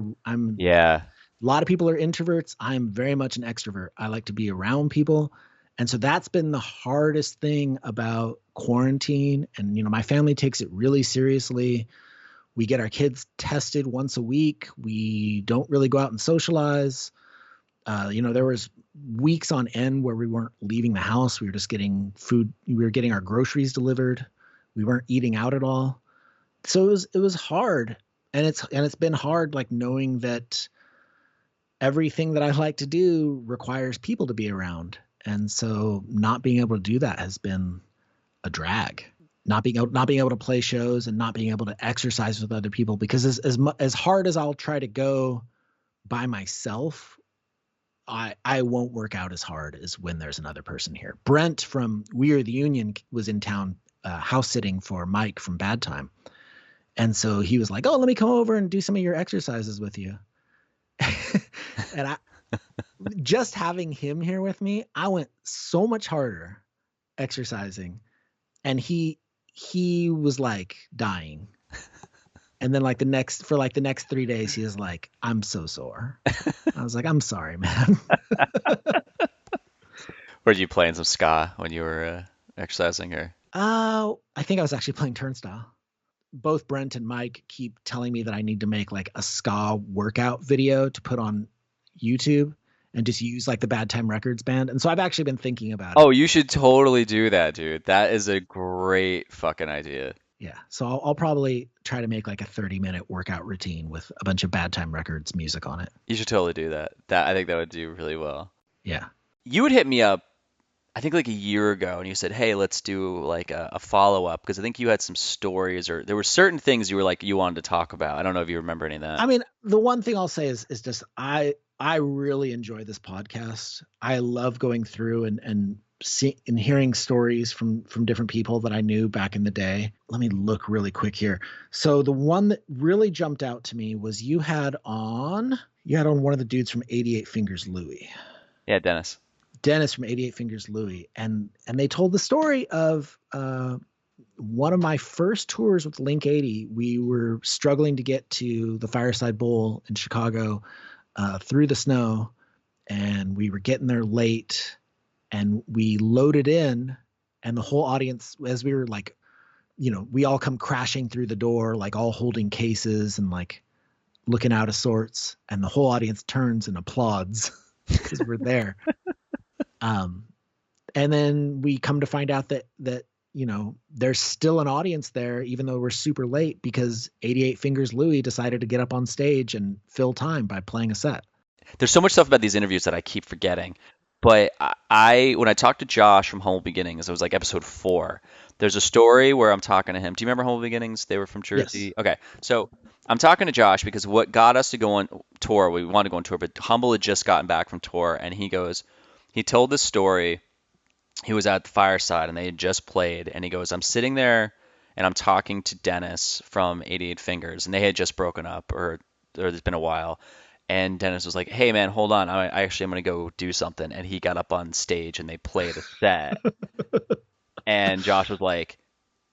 lot of people are introverts. I'm very much an extrovert. I like to be around people. And so that's been the hardest thing about quarantine. And, my family takes it really seriously. We get our kids tested once a week. We don't really go out and socialize. There was weeks on end where we weren't leaving the house. We were just getting food. We were getting our groceries delivered. We weren't eating out at all. So it was hard. And it's been hard, like knowing that everything that I like to do requires people to be around. And so not being able to do that has been a drag. Not being able to play shows and not being able to exercise with other people, because as hard as I'll try to go by myself, I won't work out as hard as when there's another person here. Brent from We Are the Union was in town house sitting for Mike from Bad Time. And so he was like, "Oh, let me come over and do some of your exercises with you." And I just having him here with me, I went so much harder exercising, and he was like dying. And then like the next 3 days, he was like, "I'm so sore." I was like, "I'm sorry, man." Were you playing some ska when you were exercising, or? I think I was actually playing Turnstile. Both Brent and Mike keep telling me that I need to make like a ska workout video to put on YouTube and just use like the Bad Time Records band. And so I've actually been thinking about it. Oh, you should totally do that, dude. That is a great fucking idea. Yeah. So I'll probably try to make like a 30-minute workout routine with a bunch of Bad Time Records music on it. You should totally do that. I think that would do really well. Yeah. You would hit me up, I think like a year ago, and you said, "Hey, let's do like a follow-up," because I think you had some stories, or there were certain things you were like you wanted to talk about. I don't know if you remember any of that. I mean, the one thing I'll say is just I really enjoy this podcast. I love going through and hearing stories from different people that I knew back in the day. Let me look really quick here. So the one that really jumped out to me was you had on one of the dudes from 88 Fingers Louie. Yeah, Dennis From 88 Fingers Louie, and they told the story of one of my first tours with Link 80. We were struggling to get to the Fireside Bowl in Chicago through the snow, and we were getting there late, and we loaded in, and the whole audience, as we were like, we all come crashing through the door, like all holding cases and like looking out of sorts, and the whole audience turns and applauds because we're there. And then we come to find out that there's still an audience there, even though we're super late, because 88 Fingers Louie decided to get up on stage and fill time by playing a set. There's so much stuff about these interviews that I keep forgetting. But when I talked to Josh from Humble Beginnings, it was like episode 4. There's a story where I'm talking to him. Do you remember Humble Beginnings? They were from Jersey. Yes. Okay. So I'm talking to Josh because what got us to go on tour, we wanted to go on tour, but Humble had just gotten back from tour, and he told this story. He was at the Fireside and they had just played, and he goes, "I'm sitting there and I'm talking to Dennis from 88 Fingers, and they had just broken up, or it's been a while." And Dennis was like, "Hey man, hold on. I'm going to go do something." And he got up on stage and they played a set. And Josh was like,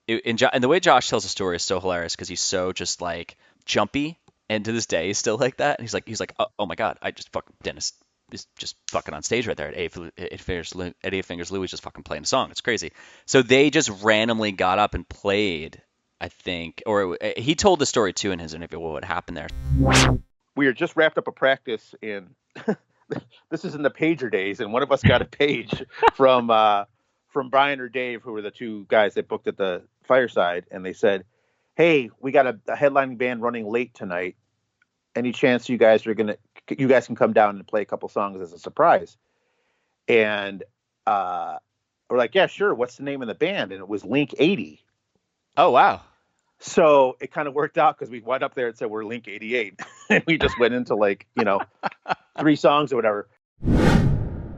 and the way Josh tells the story is so hilarious because he's so just like jumpy. And to this day, he's still like that. And he's like, oh my God, Dennis is just fucking on stage right there at 88 Fingers Louie just fucking playing a song. It's crazy. So they just randomly got up and played, I think, or he told the story too in his interview, what happened there. We are just wrapped up a practice in this is in the pager days, and one of us got a page from Brian or Dave, who were the two guys that booked at the Fireside, and they said, "Hey, we got a headlining band running late tonight. Any chance you guys can come down and play a couple songs as a surprise?" And we're like, "Yeah, sure. What's the name of the band?" And it was Link 80. Oh, wow. So it kind of worked out because we went up there and said we're Link 88, and we just went into 3 songs or whatever.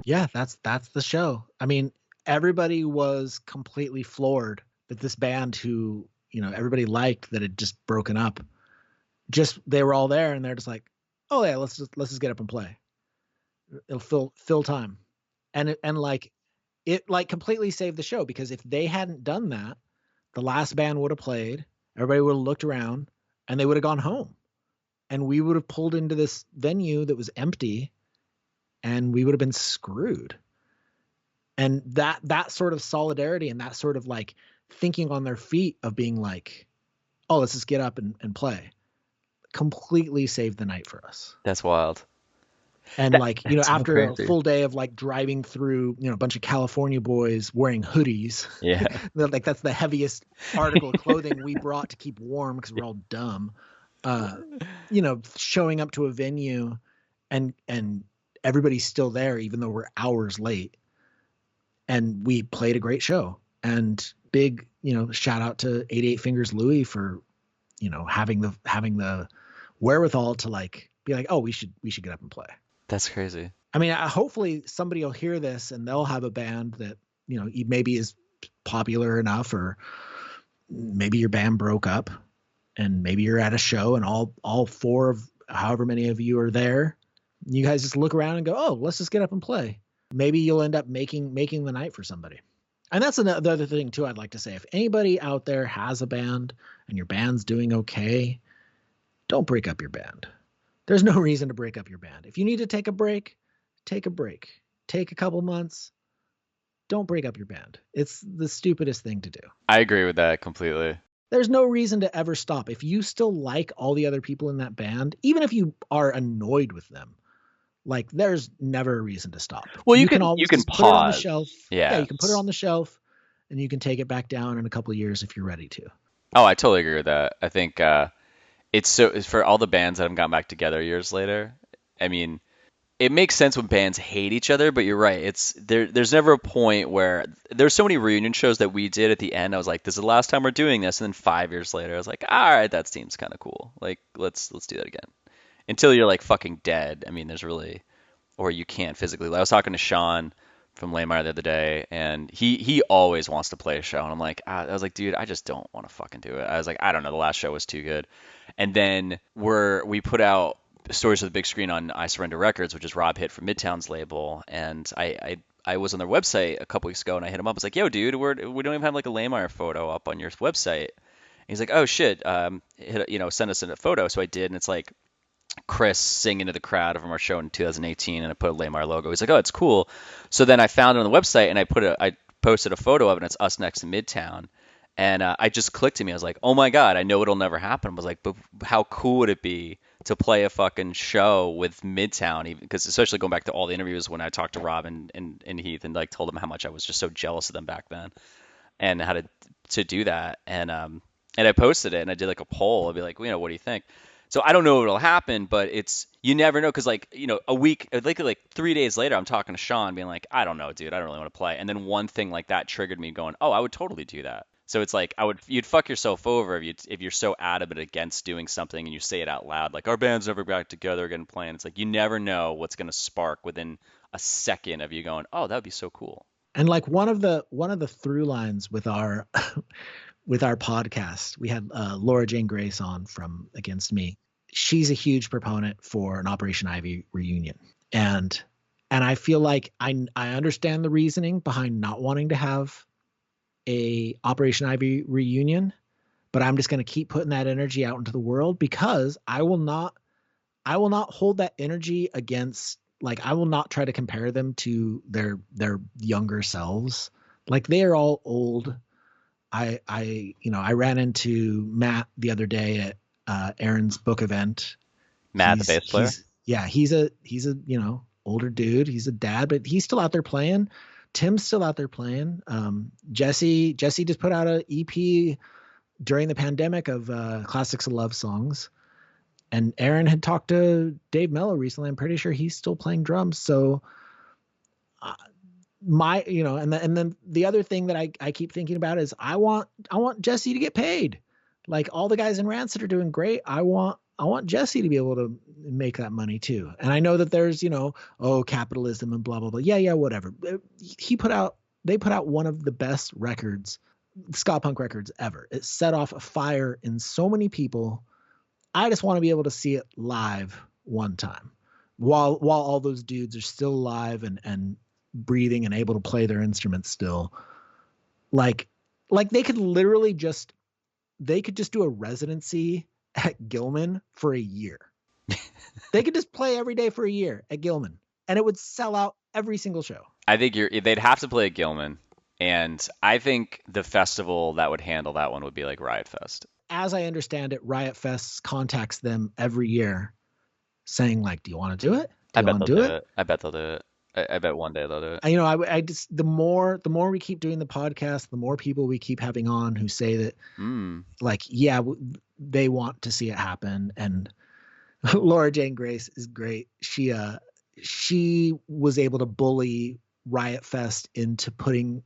Yeah, that's the show. I mean, everybody was completely floored that this band who, everybody liked, that had just broken up. They were all there, and they're just like, "Oh yeah, let's just get up and play. It'll fill time." And it completely saved the show, because if they hadn't done that, the last band would have played, everybody would have looked around, and they would have gone home. And we would have pulled into this venue that was empty, and we would have been screwed. And that sort of solidarity and that sort of like thinking on their feet of being like, "Oh, let's just get up and play," completely saved the night for us. That's wild. And after a full day of like driving through, a bunch of California boys wearing hoodies. Yeah. Like that's the heaviest article of clothing we brought to keep warm because we're all dumb. showing up to a venue and everybody's still there, even though we're hours late, and we played a great show. And big, shout out to 88 Fingers Louie for, having the wherewithal to like be like, oh, we should get up and play. That's crazy. I mean, hopefully somebody will hear this and they'll have a band that, maybe is popular enough, or maybe your band broke up and maybe you're at a show and all four of however many of you are there. You guys just look around and go, oh, let's just get up and play. Maybe you'll end up making the night for somebody. And that's the other thing too, I'd like to say. If anybody out there has a band and your band's doing okay, don't break up your band. There's no reason to break up your band. If you need to take a break, take a break. Take a couple months. Don't break up your band. It's the stupidest thing to do. I agree with that completely. There's no reason to ever stop. If you still like all the other people in that band, even if you are annoyed with them, like there's never a reason to stop. Well, you can pause. Put it on the shelf. Yeah, you can put it on the shelf, and you can take it back down in a couple of years if you're ready to. Oh, I totally agree with that. I think it's for all the bands that have gotten back together years later. I mean, it makes sense when bands hate each other, but you're right. There's never a point where there's so many reunion shows that we did at the end. I was like, this is the last time we're doing this, and then 5 years later, I was like, all right, that seems kind of cool. Like, let's do that again. Until you're like fucking dead. I mean, there's really, or you can't physically. I was talking to Sean from Lamar the other day, and he always wants to play a show, and I'm like, I was like, dude, I just don't want to fucking do it. I was like, I don't know, the last show was too good. And then we put out Stories of the Big Screen on I Surrender Records, which is Rob Hitt from Midtown's label, and I was on their website a couple weeks ago, and I hit him up. I was like, yo, dude, we don't even have like a Lamar photo up on your website. And he's like, oh shit, send us a photo. So I did, and it's like Chris singing to the crowd from our show in 2018, and I put a Lamar logo. He's like, oh, it's cool. So then I found it on the website, and I posted a photo of it, and it's us next to Midtown. And I just clicked to me. I was like, oh my God, I know it'll never happen. I was like, but how cool would it be to play a fucking show with Midtown? Even because especially going back to all the interviews when I talked to Rob and Heath and like told them how much I was just so jealous of them back then and how to do that. And I posted it and I did like a poll. I'd be like, what do you think? So I don't know if it'll happen, but you never know, because like a week, like 3 days later, I'm talking to Sean, being like, I don't know, dude, I don't really want to play. And then one thing like that triggered me, going, oh, I would totally do that. So it's like you'd fuck yourself over if you're so adamant against doing something and you say it out loud, like our band's never back together again playing. It's like you never know what's gonna spark within a second of you going, oh, that would be so cool. And like one of the through lines with our with our podcast, we had Laura Jane Grace on from Against Me. She's a huge proponent for an Operation Ivy reunion, and I feel like I understand the reasoning behind not wanting to have a Operation Ivy reunion, but I'm just going to keep putting that energy out into the world, because I will not hold that energy against, like, I will not try to compare them to their younger selves. Like, they are all old. I ran into Matt the other day at Aaron's book event. Matt, the bass player. He's a older dude. He's a dad, but he's still out there playing. Tim's still out there playing. Jesse just put out an EP during the pandemic of classics of love songs. And Aaron had talked to Dave Mello recently. I'm pretty sure he's still playing drums. So and then the other thing that I keep thinking about is I want Jesse to get paid. Like, all the guys in Rancid are doing great. I want Jesse to be able to make that money too. And I know that there's, capitalism and blah, blah, blah. Yeah, whatever. They put out one of the best records, ska punk records ever. It set off a fire in so many people. I just want to be able to see it live one time while all those dudes are still alive and breathing and able to play their instruments still. Like they could literally just do a residency at Gilman for a year. They could just play every day for a year at Gilman, and it would sell out every single show. I think they'd have to play at Gilman, and I think the festival that would handle that one would be like Riot Fest. As I understand it, Riot Fest contacts them every year saying, like, do you want to do it? I bet they'll do it. I bet one day they'll do it. I just the more we keep doing the podcast, the more people we keep having on who say that like, yeah, they want to see it happen. And Laura Jane Grace is great. She was able to bully Riot Fest into putting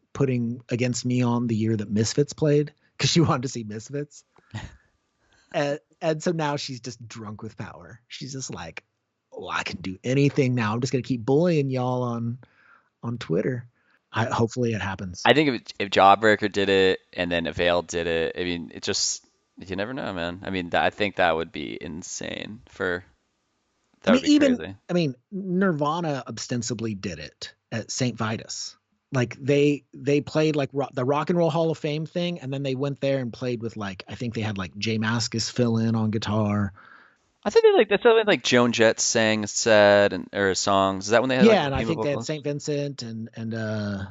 Against Me on the year that Misfits played because she wanted to see Misfits. And so now she's just drunk with power. She's just like, oh, I can do anything now. I'm just gonna keep bullying y'all on Twitter. Hopefully it happens. I think if Jawbreaker did it and then Avail did it, I mean, it just, you never know, man. I mean, I think that would be insane that would be crazy. I mean, Nirvana ostensibly did it at St. Vitus. Like they played like the Rock and Roll Hall of Fame thing, and then they went there and played with like, I think they had like Jay Mascis fill in on guitar. I think that's something like Joan Jett sang a set or songs. Is that when they had and I think they had St. Vincent and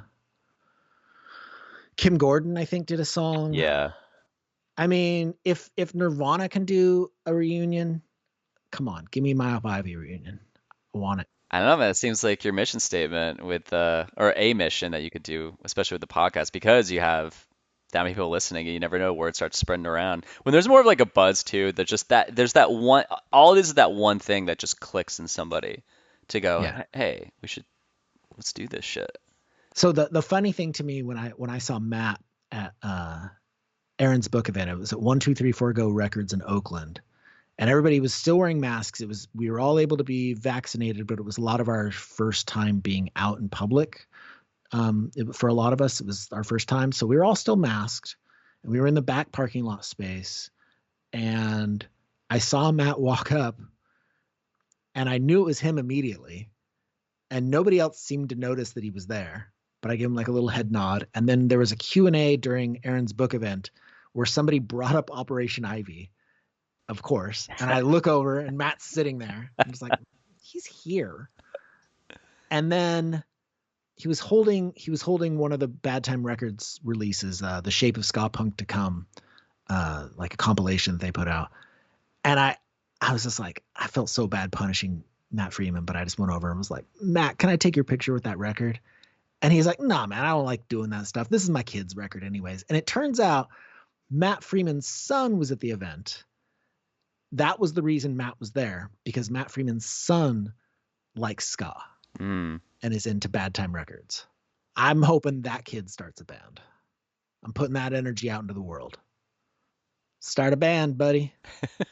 Kim Gordon, I think, did a song. Yeah. I mean, if Nirvana can do a reunion, come on, give me Mile 5 reunion. I want it. I don't know, man. It seems like your mission statement with or a mission that you could do, especially with the podcast, because you have that many people listening, and you never know where it starts spreading around. When there's more of like a buzz too, there's that one. All it is that one thing that just clicks in somebody to go, hey, let's do this shit. So the funny thing to me when I saw Matt at Aaron's book event, it was at 1234 Go Records in Oakland. And everybody was still wearing masks. We were all able to be vaccinated, but it was a lot of our first time being out in public. For a lot of us, it was our first time. So we were all still masked, and we were in the back parking lot space. And I saw Matt walk up, and I knew it was him immediately. And nobody else seemed to notice that he was there, but I gave him like a little head nod. And then there was a Q&A during Aaron's book event where somebody brought up Operation Ivy. Of course. And I look over and Matt's sitting there. I'm just like, he's here. And then he was holding one of the Bad Time Records releases, The Shape of Ska Punk to Come, like a compilation that they put out. And I was just like, I felt so bad punishing Matt Freeman, but I just went over and was like, Matt, can I take your picture with that record? And he's like, nah, man, I don't like doing that stuff. This is my kid's record anyways. And it turns out Matt Freeman's son was at the event. That was the reason Matt was there, because Matt Freeman's son likes ska and is into Bad Time Records. I'm hoping that kid starts a band. I'm putting that energy out into the world. Start a band, buddy.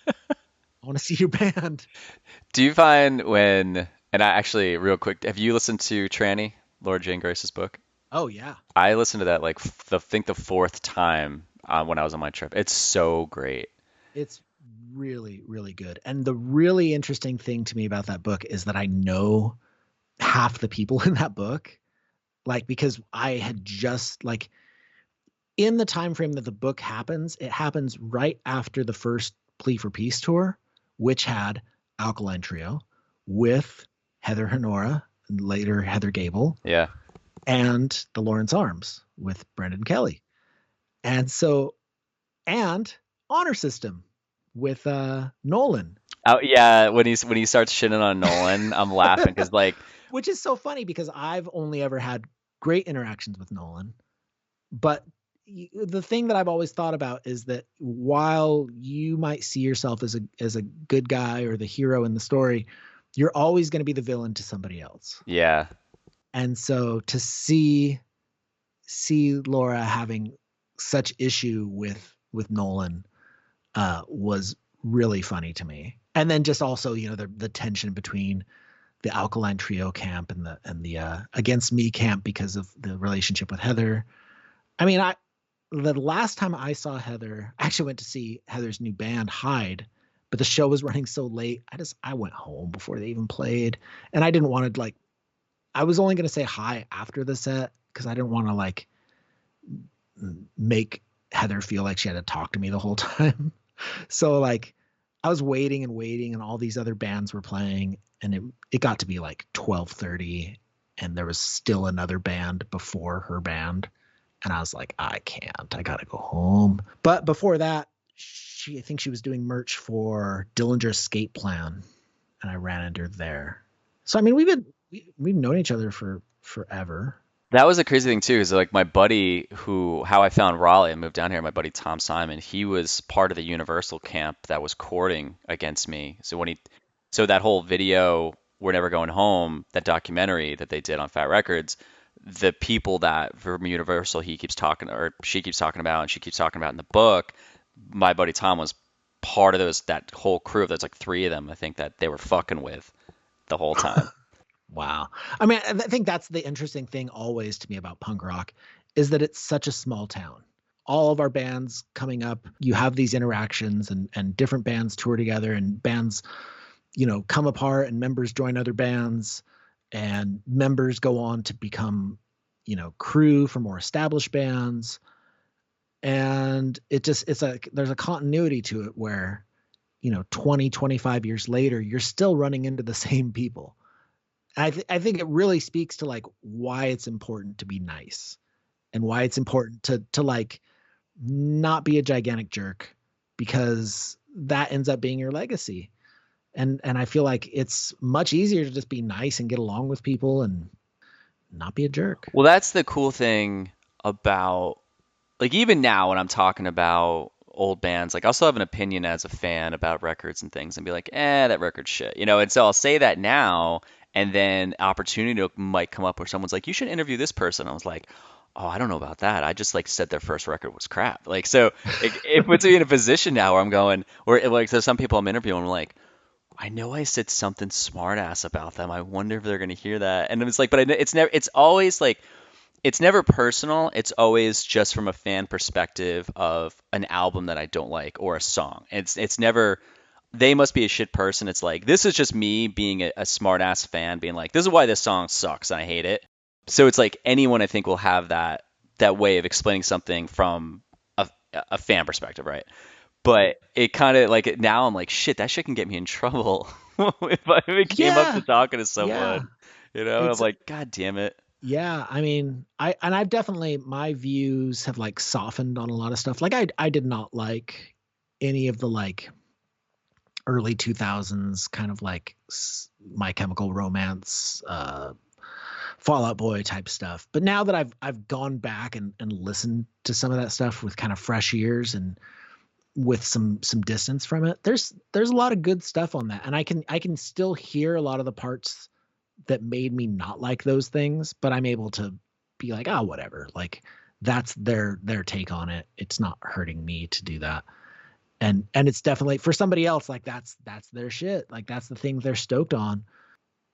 I want to see your band. Do you find and I actually, real quick, have you listened to Tranny, Laura Jane Grace's book? Oh, yeah. I listened to that like the fourth time when I was on my trip. It's so great. It's really, really good. And the really interesting thing to me about that book is that I know half the people in that book, like, because I had just like, in the time frame that the book happens, it happens right after the first Plea for Peace tour, which had Alkaline Trio with Heather Honora and later Heather Gable. Yeah. And the Lawrence Arms with Brendan Kelly. And so, and Honor System with Nolan. Oh yeah, when he starts shitting on Nolan, I'm laughing because like, which is so funny because I've only ever had great interactions with Nolan, but the thing that I've always thought about is that while you might see yourself as a good guy or the hero in the story, you're always going to be the villain to somebody else. Yeah. And so to see Laura having such issue with Nolan was really funny to me. And then just also, the tension between the Alkaline Trio camp and the Against Me camp because of the relationship with Heather. I mean, the last time I saw Heather, I actually went to see Heather's new band, Hyde, but the show was running so late. I went home before they even played. And I didn't want to I was only going to say hi after the set because I didn't want to make Heather feel like she had to talk to me the whole time. So I was waiting and all these other bands were playing, and it got to be 12:30 and there was still another band before her band. And I was like, I can't, I got to go home. But before that, I think she was doing merch for Dillinger's Skate Plan, and I ran into her there. So, I mean, we've we've known each other for forever. That was a crazy thing too, is like my buddy how I found Raleigh and moved down here, my buddy Tom Simon, he was part of the Universal camp that was courting against me. So that whole video, We're Never Going Home, that documentary that they did on Fat Records, the people that from Universal he keeps talking, or she keeps talking about, and she keeps talking about in the book, my buddy Tom was part of that whole crew. There's like three of them, I think, that they were fucking with the whole time. Wow. I mean, I think that's the interesting thing always to me about punk rock is that it's such a small town. All of our bands coming up, you have these interactions and different bands tour together and bands, come apart and members join other bands and members go on to become, crew for more established bands. And it's like there's a continuity to it where, 20, 25 years later, you're still running into the same people. I think it really speaks to like why it's important to be nice and why it's important to like not be a gigantic jerk, because that ends up being your legacy. And I feel like it's much easier to just be nice and get along with people and not be a jerk. Well, that's the cool thing about, like, even now when I'm talking about old bands, like I'll still have an opinion as a fan about records and things and be like, that record's shit, and so I'll say that now, and then opportunity might come up where someone's like, you should interview this person. I was like, oh, I don't know about that. I just like said their first record was crap. Like, so it puts me in a position now where I'm going, where like there's some people I'm interviewing, I'm like, I know I said something smart ass about them. I wonder if they're gonna hear that. And it's like, but it's always like, it's never personal. It's always just from a fan perspective of an album that I don't like or a song. It's never, they must be a shit person. It's like, this is just me being a smart ass fan being like, this is why this song sucks and I hate it. So it's like anyone I think will have that way of explaining something from a fan perspective, right? But it kind of like now I'm like, shit, that shit can get me in trouble if I even came up to talking to someone. I'm like, God damn it. Yeah, I mean, I've definitely, my views have like softened on a lot of stuff. Like I did not like any of the like early 2000s kind of like My Chemical Romance, Fall Out Boy type stuff. But now that I've gone back and listened to some of that stuff with kind of fresh ears and with some distance from it, there's a lot of good stuff on that. And I can still hear a lot of the parts that made me not like those things, but I'm able to be like, oh, whatever. Like that's their take on it. It's not hurting me to do that. And it's definitely for somebody else, like that's their shit. Like that's the thing they're stoked on.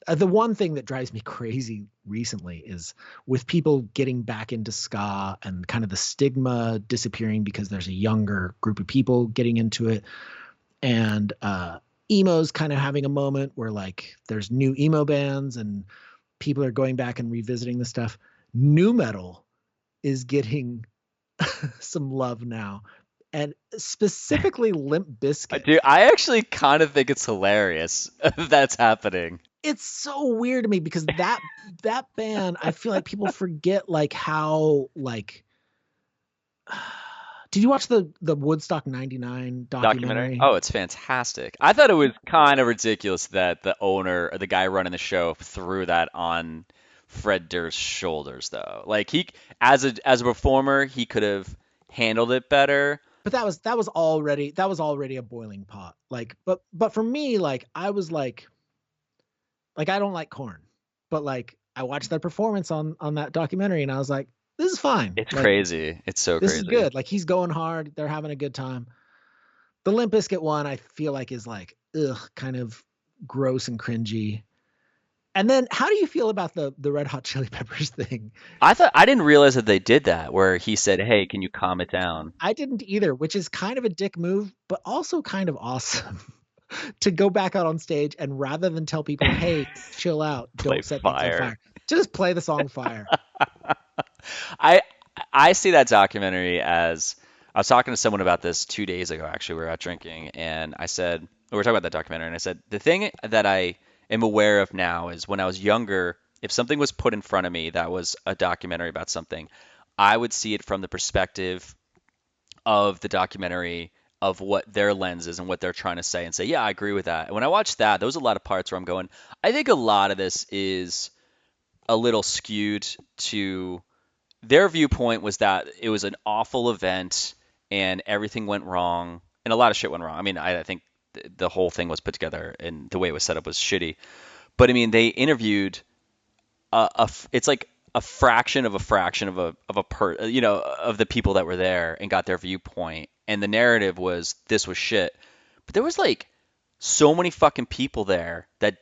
The one thing that drives me crazy recently is with people getting back into ska and kind of the stigma disappearing because there's a younger group of people getting into it. And emo's kind of having a moment where like there's new emo bands and people are going back and revisiting the stuff. Nu metal is getting some love now, and specifically Limp Bizkit. Dude, I actually kind of think it's hilarious that's happening. It's so weird to me because that band, I feel like people forget like how like. Did you watch the Woodstock 99 documentary? Oh, it's fantastic. I thought it was kind of ridiculous that the owner or the guy running the show threw that on Fred Durst's shoulders, though. Like he, as a performer, he could have handled it better. But that was already a boiling pot. Like, but for me, like I was like I don't like Korn, but like I watched that performance on that documentary and I was like, this is fine. It's like, crazy. It's so this crazy. This is good. Like he's going hard. They're having a good time. The Limp Bizkit one, I feel like is like, kind of gross and cringy. And then how do you feel about the Red Hot Chili Peppers thing? I didn't realize that they did that where he said, hey, can you calm it down? I didn't either, which is kind of a dick move, but also kind of awesome. To go back out on stage and rather than tell people, hey, chill out, don't set things on fire, just play the song Fire. I see that documentary as, I was talking to someone about this 2 days ago, actually. We were out drinking, and I said, we were talking about that documentary, and I said, the thing that I am aware of now is when I was younger, if something was put in front of me that was a documentary about something, I would see it from the perspective of the documentary, of what their lens is and what they're trying to say, and say, yeah, I agree with that. And when I watched that, there was a lot of parts where I'm going, I think a lot of this is a little skewed to their viewpoint was that it was an awful event and everything went wrong and a lot of shit went wrong. I mean, I think the whole thing was put together and the way it was set up was shitty. But I mean, they interviewed it's like a fraction of a fraction of of the people that were there and got their viewpoint. And the narrative was this was shit. But there was like so many fucking people there that,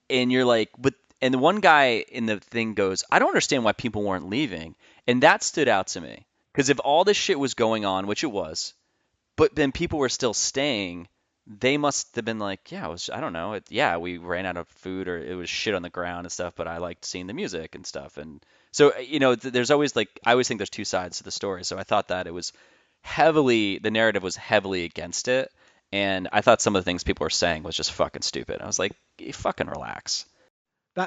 and you're like, but, and the one guy in the thing goes, I don't understand why people weren't leaving. And that stood out to me. Because if all this shit was going on, which it was, but then people were still staying, they must have been like, yeah, I don't know. Yeah, we ran out of food or it was shit on the ground and stuff, but I liked seeing the music and stuff. And so, there's always like, I always think there's two sides to the story. So I thought that the narrative was heavily against it. And I thought some of the things people were saying was just fucking stupid. I was like, fucking relax.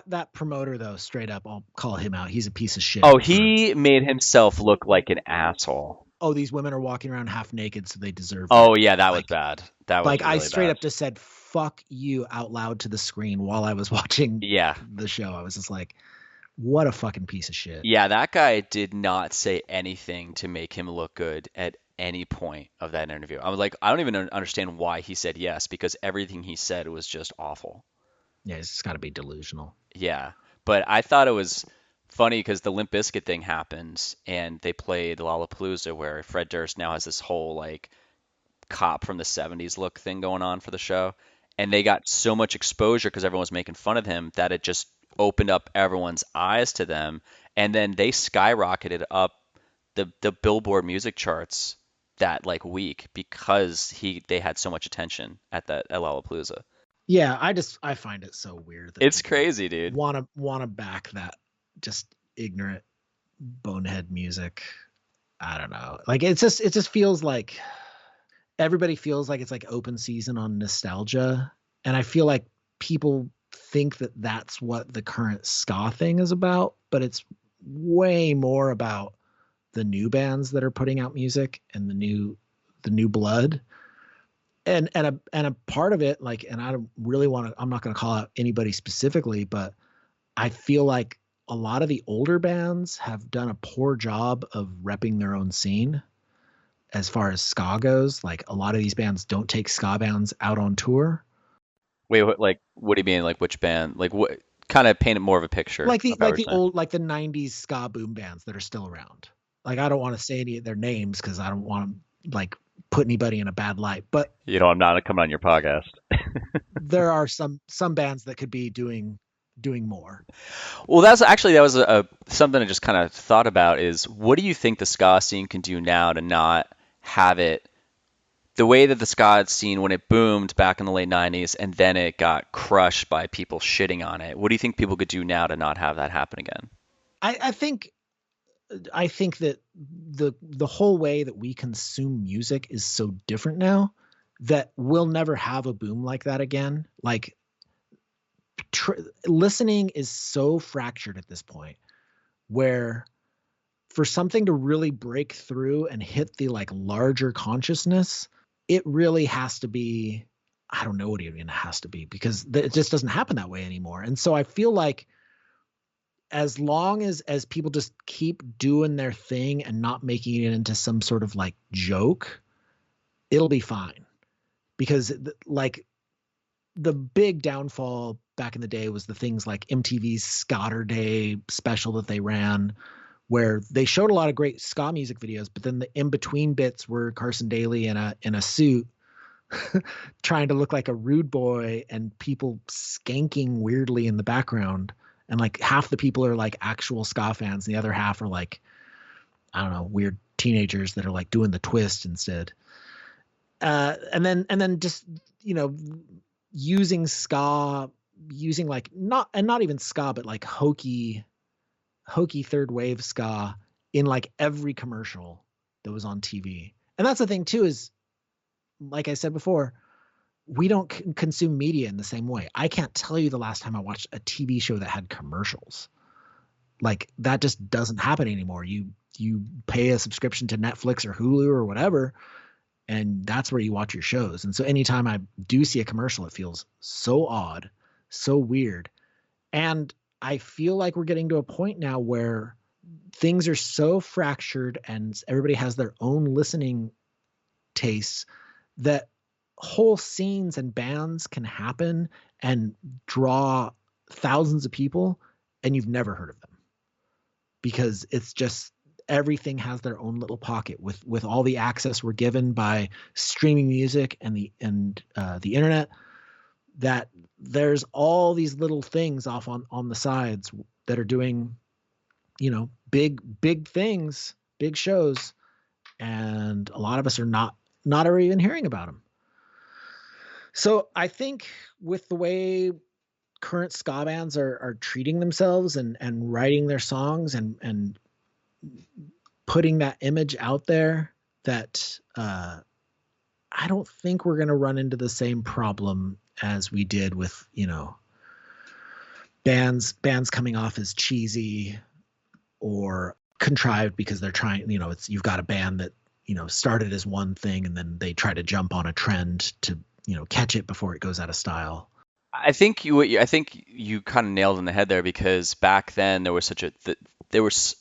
That promoter though, straight up, I'll call him out. He's a piece of shit. Oh, he made himself look like an asshole. Oh, these women are walking around half naked, so they deserve it. Oh yeah, that was bad. That was like really I straight bad. up just said "fuck you" out loud to the screen while I was watching the show. I was just like, what a fucking piece of shit. Yeah, that guy did not say anything to make him look good at any point of that interview. I was like, I don't even understand why he said yes, because everything he said was just awful. Yeah, it's got to be delusional. Yeah, but I thought it was funny because the Limp Bizkit thing happened and they played Lollapalooza where Fred Durst now has this whole like cop from the 70s look thing going on for the show. And they got so much exposure because everyone was making fun of him that it just opened up everyone's eyes to them. And then they skyrocketed up the Billboard music charts that like week because they had so much attention at Lollapalooza. Yeah, I find it so weird. That it's crazy, dude. Want to back that just ignorant bonehead music. I don't know. Like it just feels like everybody feels like it's like open season on nostalgia, and I feel like people think that that's what the current ska thing is about, but it's way more about the new bands that are putting out music and the new blood. And a part of it, like, and I don't really want to, I'm not going to call out anybody specifically, but I feel like a lot of the older bands have done a poor job of repping their own scene as far as ska goes. Like a lot of these bands don't take ska bands out on tour. Wait, what do you mean? Like which band? Like what kind of paint more of a picture? Like the old, like the 90s ska boom bands that are still around. Like, I don't want to say any of their names because I don't want to like put anybody in a bad light, but I'm not coming on your podcast. there are some bands that could be doing more. Well, that was something I just kind of thought about is what do you think the ska scene can do now to not have it the way that the ska scene when it boomed back in the late 90s and then it got crushed by people shitting on it? What do you think people could do now to not have that happen again? I think that the whole way that we consume music is so different now that we'll never have a boom like that again. Like listening is so fractured at this point where for something to really break through and hit the like larger consciousness, it really has to be, I don't know what it even has to be because it just doesn't happen that way anymore. And so I feel like as long as people just keep doing their thing and not making it into some sort of like joke, it'll be fine. Because like the big downfall back in the day was the things like MTV's Scotter Day special that they ran, where they showed a lot of great ska music videos, but then the in-between bits were Carson Daly in a suit trying to look like a rude boy and people skanking weirdly in the background. And like half the people are like actual ska fans and the other half are like, I don't know, weird teenagers that are like doing the twist instead. And then just, using ska, using like not even ska, but like hokey third wave ska in like every commercial that was on TV. And that's the thing too, is like I said before, we don't consume media in the same way. I can't tell you the last time I watched a TV show that had commercials. Like that just doesn't happen anymore. You pay a subscription to Netflix or Hulu or whatever, and that's where you watch your shows. And so anytime I do see a commercial, it feels so odd, so weird. And I feel like we're getting to a point now where things are so fractured and everybody has their own listening tastes that whole scenes and bands can happen and draw thousands of people and you've never heard of them, because it's just everything has their own little pocket with all the access we're given by streaming music and the internet, that there's all these little things off on the sides that are doing, big things, big shows, and a lot of us are not ever even hearing about them. So I think with the way current ska bands are treating themselves and writing their songs and putting that image out there, that I don't think we're going to run into the same problem as we did with, bands coming off as cheesy or contrived because they're trying, you've got a band that, started as one thing and then they try to jump on a trend to, catch it before it goes out of style. I think you kind of nailed it in the head there, because back then there was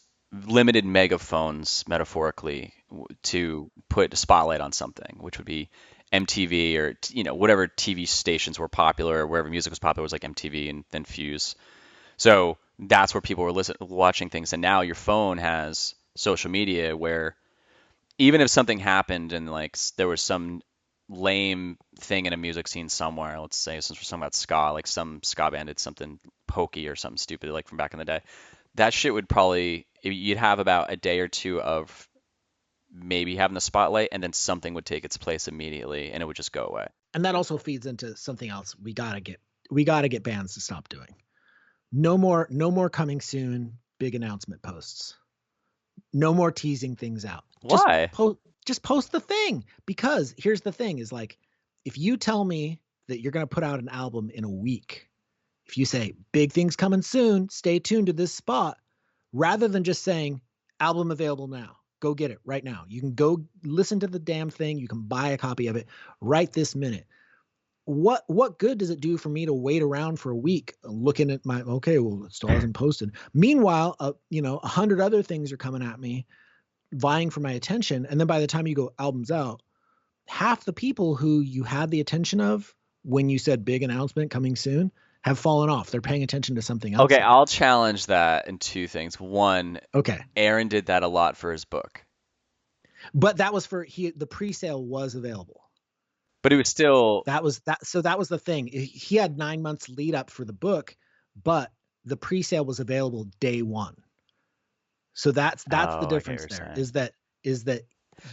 limited megaphones, metaphorically, to put a spotlight on something, which would be MTV or whatever TV stations were popular, or wherever music was popular was like MTV and then Fuse. So that's where people were watching things. And now your phone has social media, where even if something happened and like there was some lame thing in a music scene somewhere, let's say, since we're talking about ska, like some ska band did something pokey or something stupid like from back in the day, that shit would probably, you'd have about a day or two of maybe having the spotlight, and then something would take its place immediately and it would just go away. And that also feeds into something else we gotta get bands to stop doing. No more coming soon big announcement posts. No more teasing things out. Why? Just post the thing, because here's the thing is, like, if you tell me that you're going to put out an album in a week, if you say big things coming soon, stay tuned to this spot, rather than just saying album available now, go get it right now. You can go listen to the damn thing. You can buy a copy of it right this minute. What good does it do for me to wait around for a week looking at it still hasn't posted. Meanwhile, 100 other things are coming at me, vying for my attention. And then by the time you go albums out, half the people who you had the attention of when you said big announcement coming soon have fallen off. They're paying attention to something else. Okay, I'll challenge that in two things. One, okay, Aaron did that a lot for his book. But that was the pre-sale was available. But it was still... So that was the thing. He had 9 months lead up for the book, but the pre-sale was available day one. So that's the difference there. Is that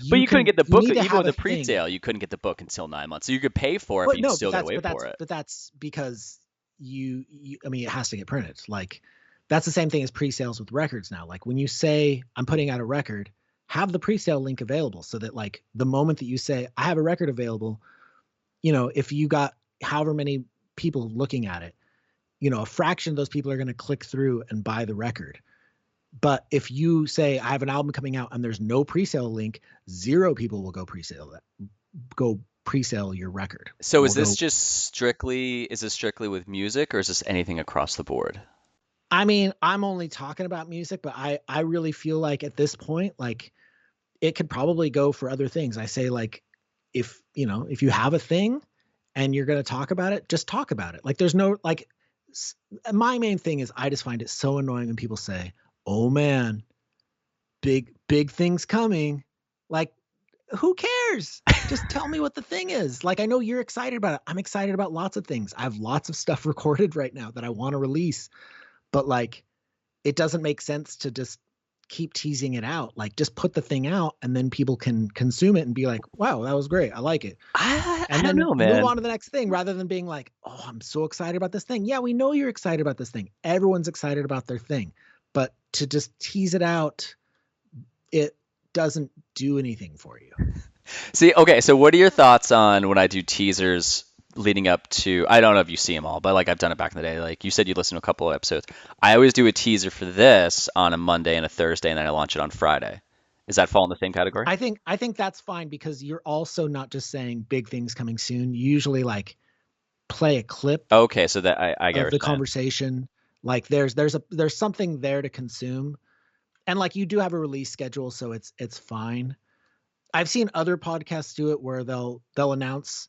but you couldn't get the book even with the pre-sale. You couldn't get the book until 9 months. So you could pay for it, but you still got to wait for it. But that's because it has to get printed. Like, that's the same thing as pre-sales with records now. Like, when you say I'm putting out a record, have the pre-sale link available so that, like, the moment that you say I have a record available, if you got however many people looking at it, a fraction of those people are going to click through and buy the record. But if you say I have an album coming out and there's no pre-sale link, 0 people will go pre-sale your record. So is this strictly with music, or is this anything across the board? I mean, I'm only talking about music, but I really feel like at this point, like, it could probably go for other things. I say, like, if you have a thing and you're going to talk about it, just talk about it. Like, there's no, like, my main thing is I just find it so annoying when people say, oh man, big things coming. Like, who cares? Just tell me what the thing is. Like, I know you're excited about it. I'm excited about lots of things. I have lots of stuff recorded right now that I want to release, but, like, it doesn't make sense to just keep teasing it out. Like, just put the thing out and then people can consume it and be like, wow, that was great. I like it. I don't know, man. Move on to the next thing, rather than being like, oh, I'm so excited about this thing. Yeah, we know you're excited about this thing. Everyone's excited about their thing. But to just tease it out, it doesn't do anything for you. See, okay, so what are your thoughts on when I do teasers leading up to, I don't know if you see them all, but, like, I've done it back in the day. Like, you said you listened to a couple of episodes. I always do a teaser for this on a Monday and a Thursday, and then I launch it on Friday. Does that fall in the same category? I think that's fine, because you're also not just saying big things coming soon. You usually, like, play a clip. Okay, so that I get of the conversation. Like there's something there to consume, and like you do have a release schedule, so it's fine. I've seen other podcasts do it where they'll announce,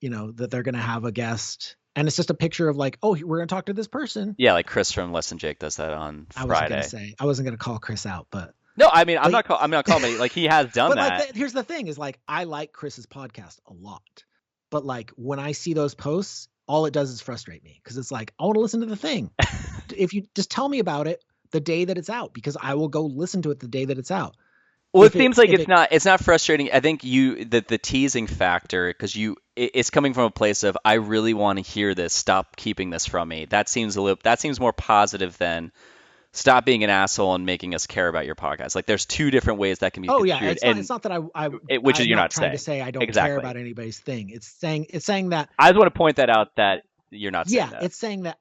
that they're going to have a guest, and it's just a picture of like, oh, we're going to talk to this person. Yeah, like Chris from Less Than Jake does that on Friday. I wasn't going to call Chris out, but no, I mean, I'm not calling him. Like he has done but that. Like here's the thing: is like I like Chris's podcast a lot, but like when I see those posts, all it does is frustrate me because it's like I want to listen to the thing. If you just tell me about it the day that it's out, because I will go listen to it the day that it's out. Well, it seems like it's not frustrating. I think the teasing factor, because it's coming from a place of I really want to hear this. Stop keeping this from me. That seems more positive than stop being an asshole and making us care about your podcast. Like there's two different ways that can be construed. Yeah, it's not that you're not trying saying. to say I don't care about anybody's thing. It's saying that I just want to point that out that you're not saying that. It's saying that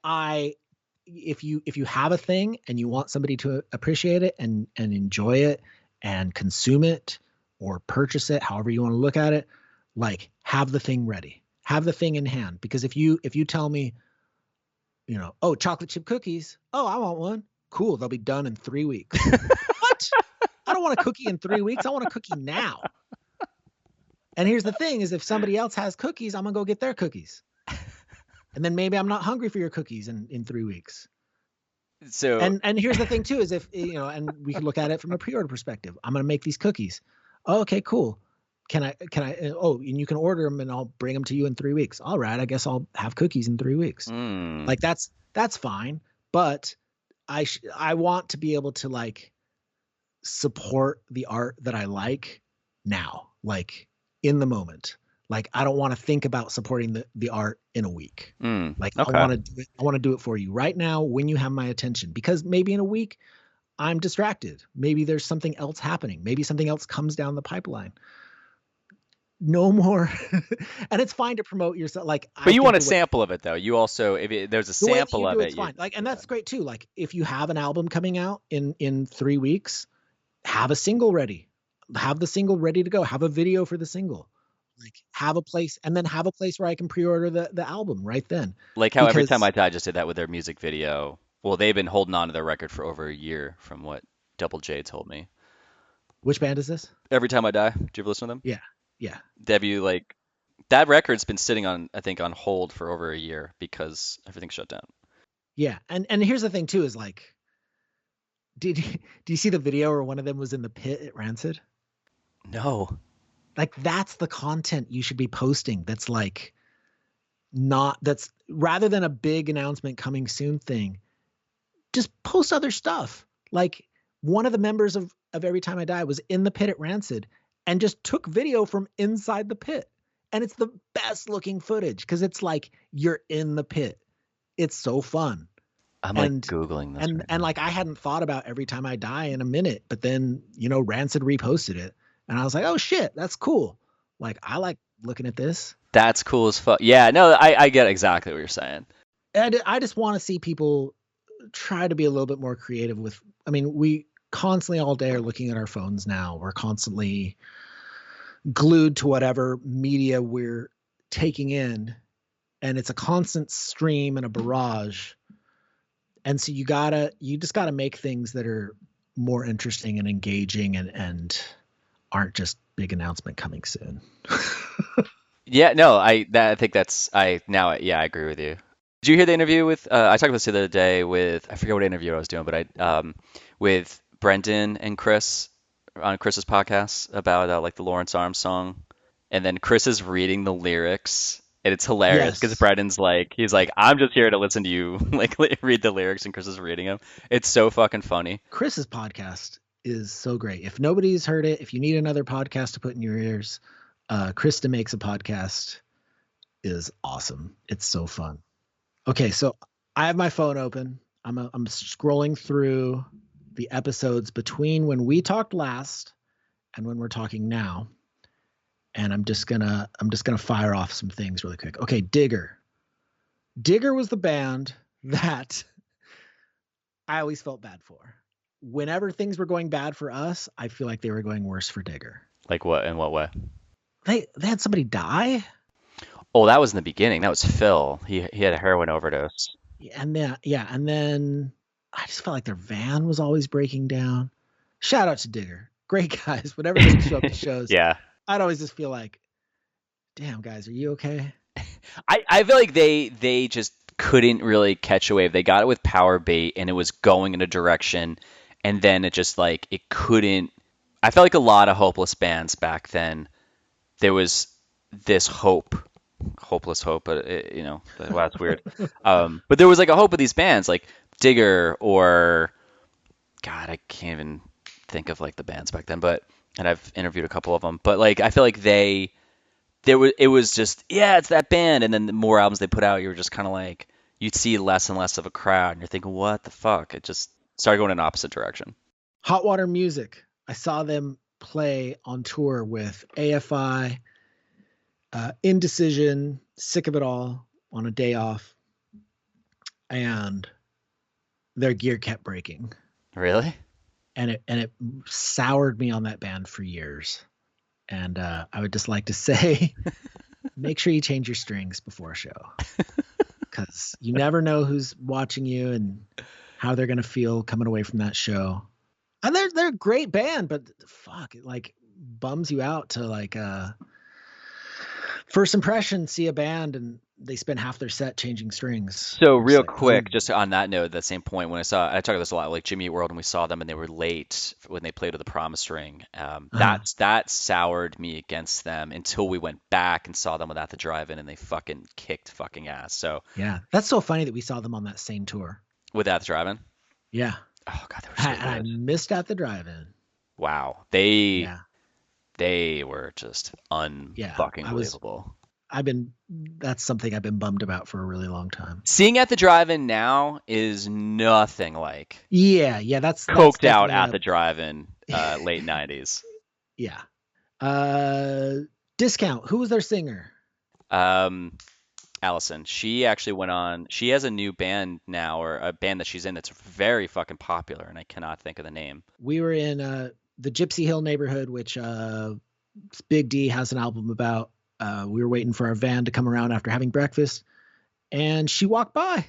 if you have a thing and you want somebody to appreciate it and enjoy it and consume it or purchase it, however you want to look at it, like have the thing ready, have the thing in hand. Because if you tell me, oh, chocolate chip cookies, oh, I want one. Cool. They'll be done in 3 weeks. What? I don't want a cookie in 3 weeks. I want a cookie now. And here's the thing is if somebody else has cookies, I'm going to go get their cookies. And then maybe I'm not hungry for your cookies in 3 weeks. So and here's the thing too is if and we can look at it from a pre-order perspective. I'm going to make these cookies. Oh, okay, cool. Can I oh, and you can order them and I'll bring them to you in 3 weeks. All right, I guess I'll have cookies in 3 weeks. Like that's fine, but I want to be able to like support the art that I like now, like in the moment. Like I don't want to think about supporting the art in a week. Like okay. I want to do it for you right now when you have my attention, because maybe in a week I'm distracted. Maybe there's something else happening. Maybe something else comes down the pipeline. No more. And it's fine to promote yourself. But you want a sample of it though. You also, there's a sample of it. It's fine. And that's great too. Like if you have an album coming out in 3 weeks, have a single ready. Have the single ready to go. Have a video for the single. Like have a place where I can pre-order the album right then. Like how Every Time I Die just did that with their music video. Well, they've been holding on to their record for over a year from what Double J told me. Which band is this? Every Time I Die. Did you ever listen to them? Yeah. That record's been sitting on hold for over a year because everything's shut down. Yeah. And here's the thing too, is like, do you see the video where one of them was in the pit at Rancid? No. Like that's the content you should be posting. That's like that's rather than a big announcement coming soon thing, just post other stuff. Like one of the members of Every Time I Die was in the pit at Rancid and just took video from inside the pit. And it's the best looking footage because it's like you're in the pit. It's so fun. I'm like Googling this. And like I hadn't thought about Every Time I Die in a minute, but then, Rancid reposted it. And I was like, oh shit, that's cool. Like, I like looking at this. That's cool as fuck. Yeah, no, I get exactly what you're saying. And I just want to see people try to be a little bit more creative we constantly all day are looking at our phones now. We're constantly glued to whatever media we're taking in. And it's a constant stream and a barrage. And so you just gotta make things that are more interesting and engaging and aren't just big announcement coming soon. Yeah, no, I agree with you. Did you hear the interview with I talked about this the other day with, I forget what interview I was doing, but with Brendan and Chris on Chris's podcast about like the Lawrence Arms song, and then Chris is reading the lyrics, and it's hilarious because Brendan's like, he's like, I'm just here to listen to you like read the lyrics, and Chris is reading them. It's so fucking funny. Chris's podcast is so great. If nobody's heard it, if you need another podcast to put in your ears, Krista Makes a Podcast is awesome. It's so fun. Okay, so I have my phone open. I'm scrolling through the episodes between when we talked last and when we're talking now, and I'm just gonna fire off some things really quick. Okay, Digger was the band that I always felt bad for. Whenever things were going bad for us, I feel like they were going worse for Digger. Like what? In what way? They had somebody die. Oh, that was in the beginning. That was Phil. He had a heroin overdose. And then I just felt like their van was always breaking down. Shout out to Digger. Great guys. Whenever they show up to shows, Yeah. I'd always just feel like, damn, guys, are you okay? I feel like they just couldn't really catch a wave. They got it with power bait and it was going in a direction, and then it just like it couldn't. I felt like a lot of hopeless bands back then. There was this hopeless hope, but wow, that's weird. But there was like a hope of these bands like Digger or God, I can't even think of like the bands back then. And I've interviewed a couple of them, but like I feel like it was just, yeah, it's that band, and then the more albums they put out, you were just kind of like, you'd see less and less of a crowd, and you're thinking, what the fuck? It just started going in an opposite direction. Hot Water Music. I saw them play on tour with AFI, Indecision, Sick of It All on a day off, and their gear kept breaking. Really? And it soured me on that band for years. And I would just like to say, make sure you change your strings before a show, because you never know who's watching you and how they're gonna feel coming away from that show. And they're a great band, but fuck, it like bums you out to like first impression, see a band and they spend half their set changing strings. So real like, quick, just on that note, that same point, when I talk about this a lot, like Jimmy Eat World, and we saw them and they were late when they played with the Promise Ring. That soured me against them until we went back and saw them without the drive-in, and they fucking kicked fucking ass. So yeah, that's so funny that we saw them on that same tour. Without the drive-in? Yeah. Oh god, they were so good. I missed At the Drive-In. Wow, they were just unfucking believable. That's something I've been bummed about for a really long time. Seeing At the Drive-In now is nothing like that's coked out at the drive-in late 90s. Yeah. Discount. Who was their singer? Allison. She actually went on. She has a new band now, or a band that she's in that's very fucking popular, and I cannot think of the name. We were in the Gypsy Hill neighborhood, which Big D has an album about. We were waiting for our van to come around after having breakfast, and she walked by,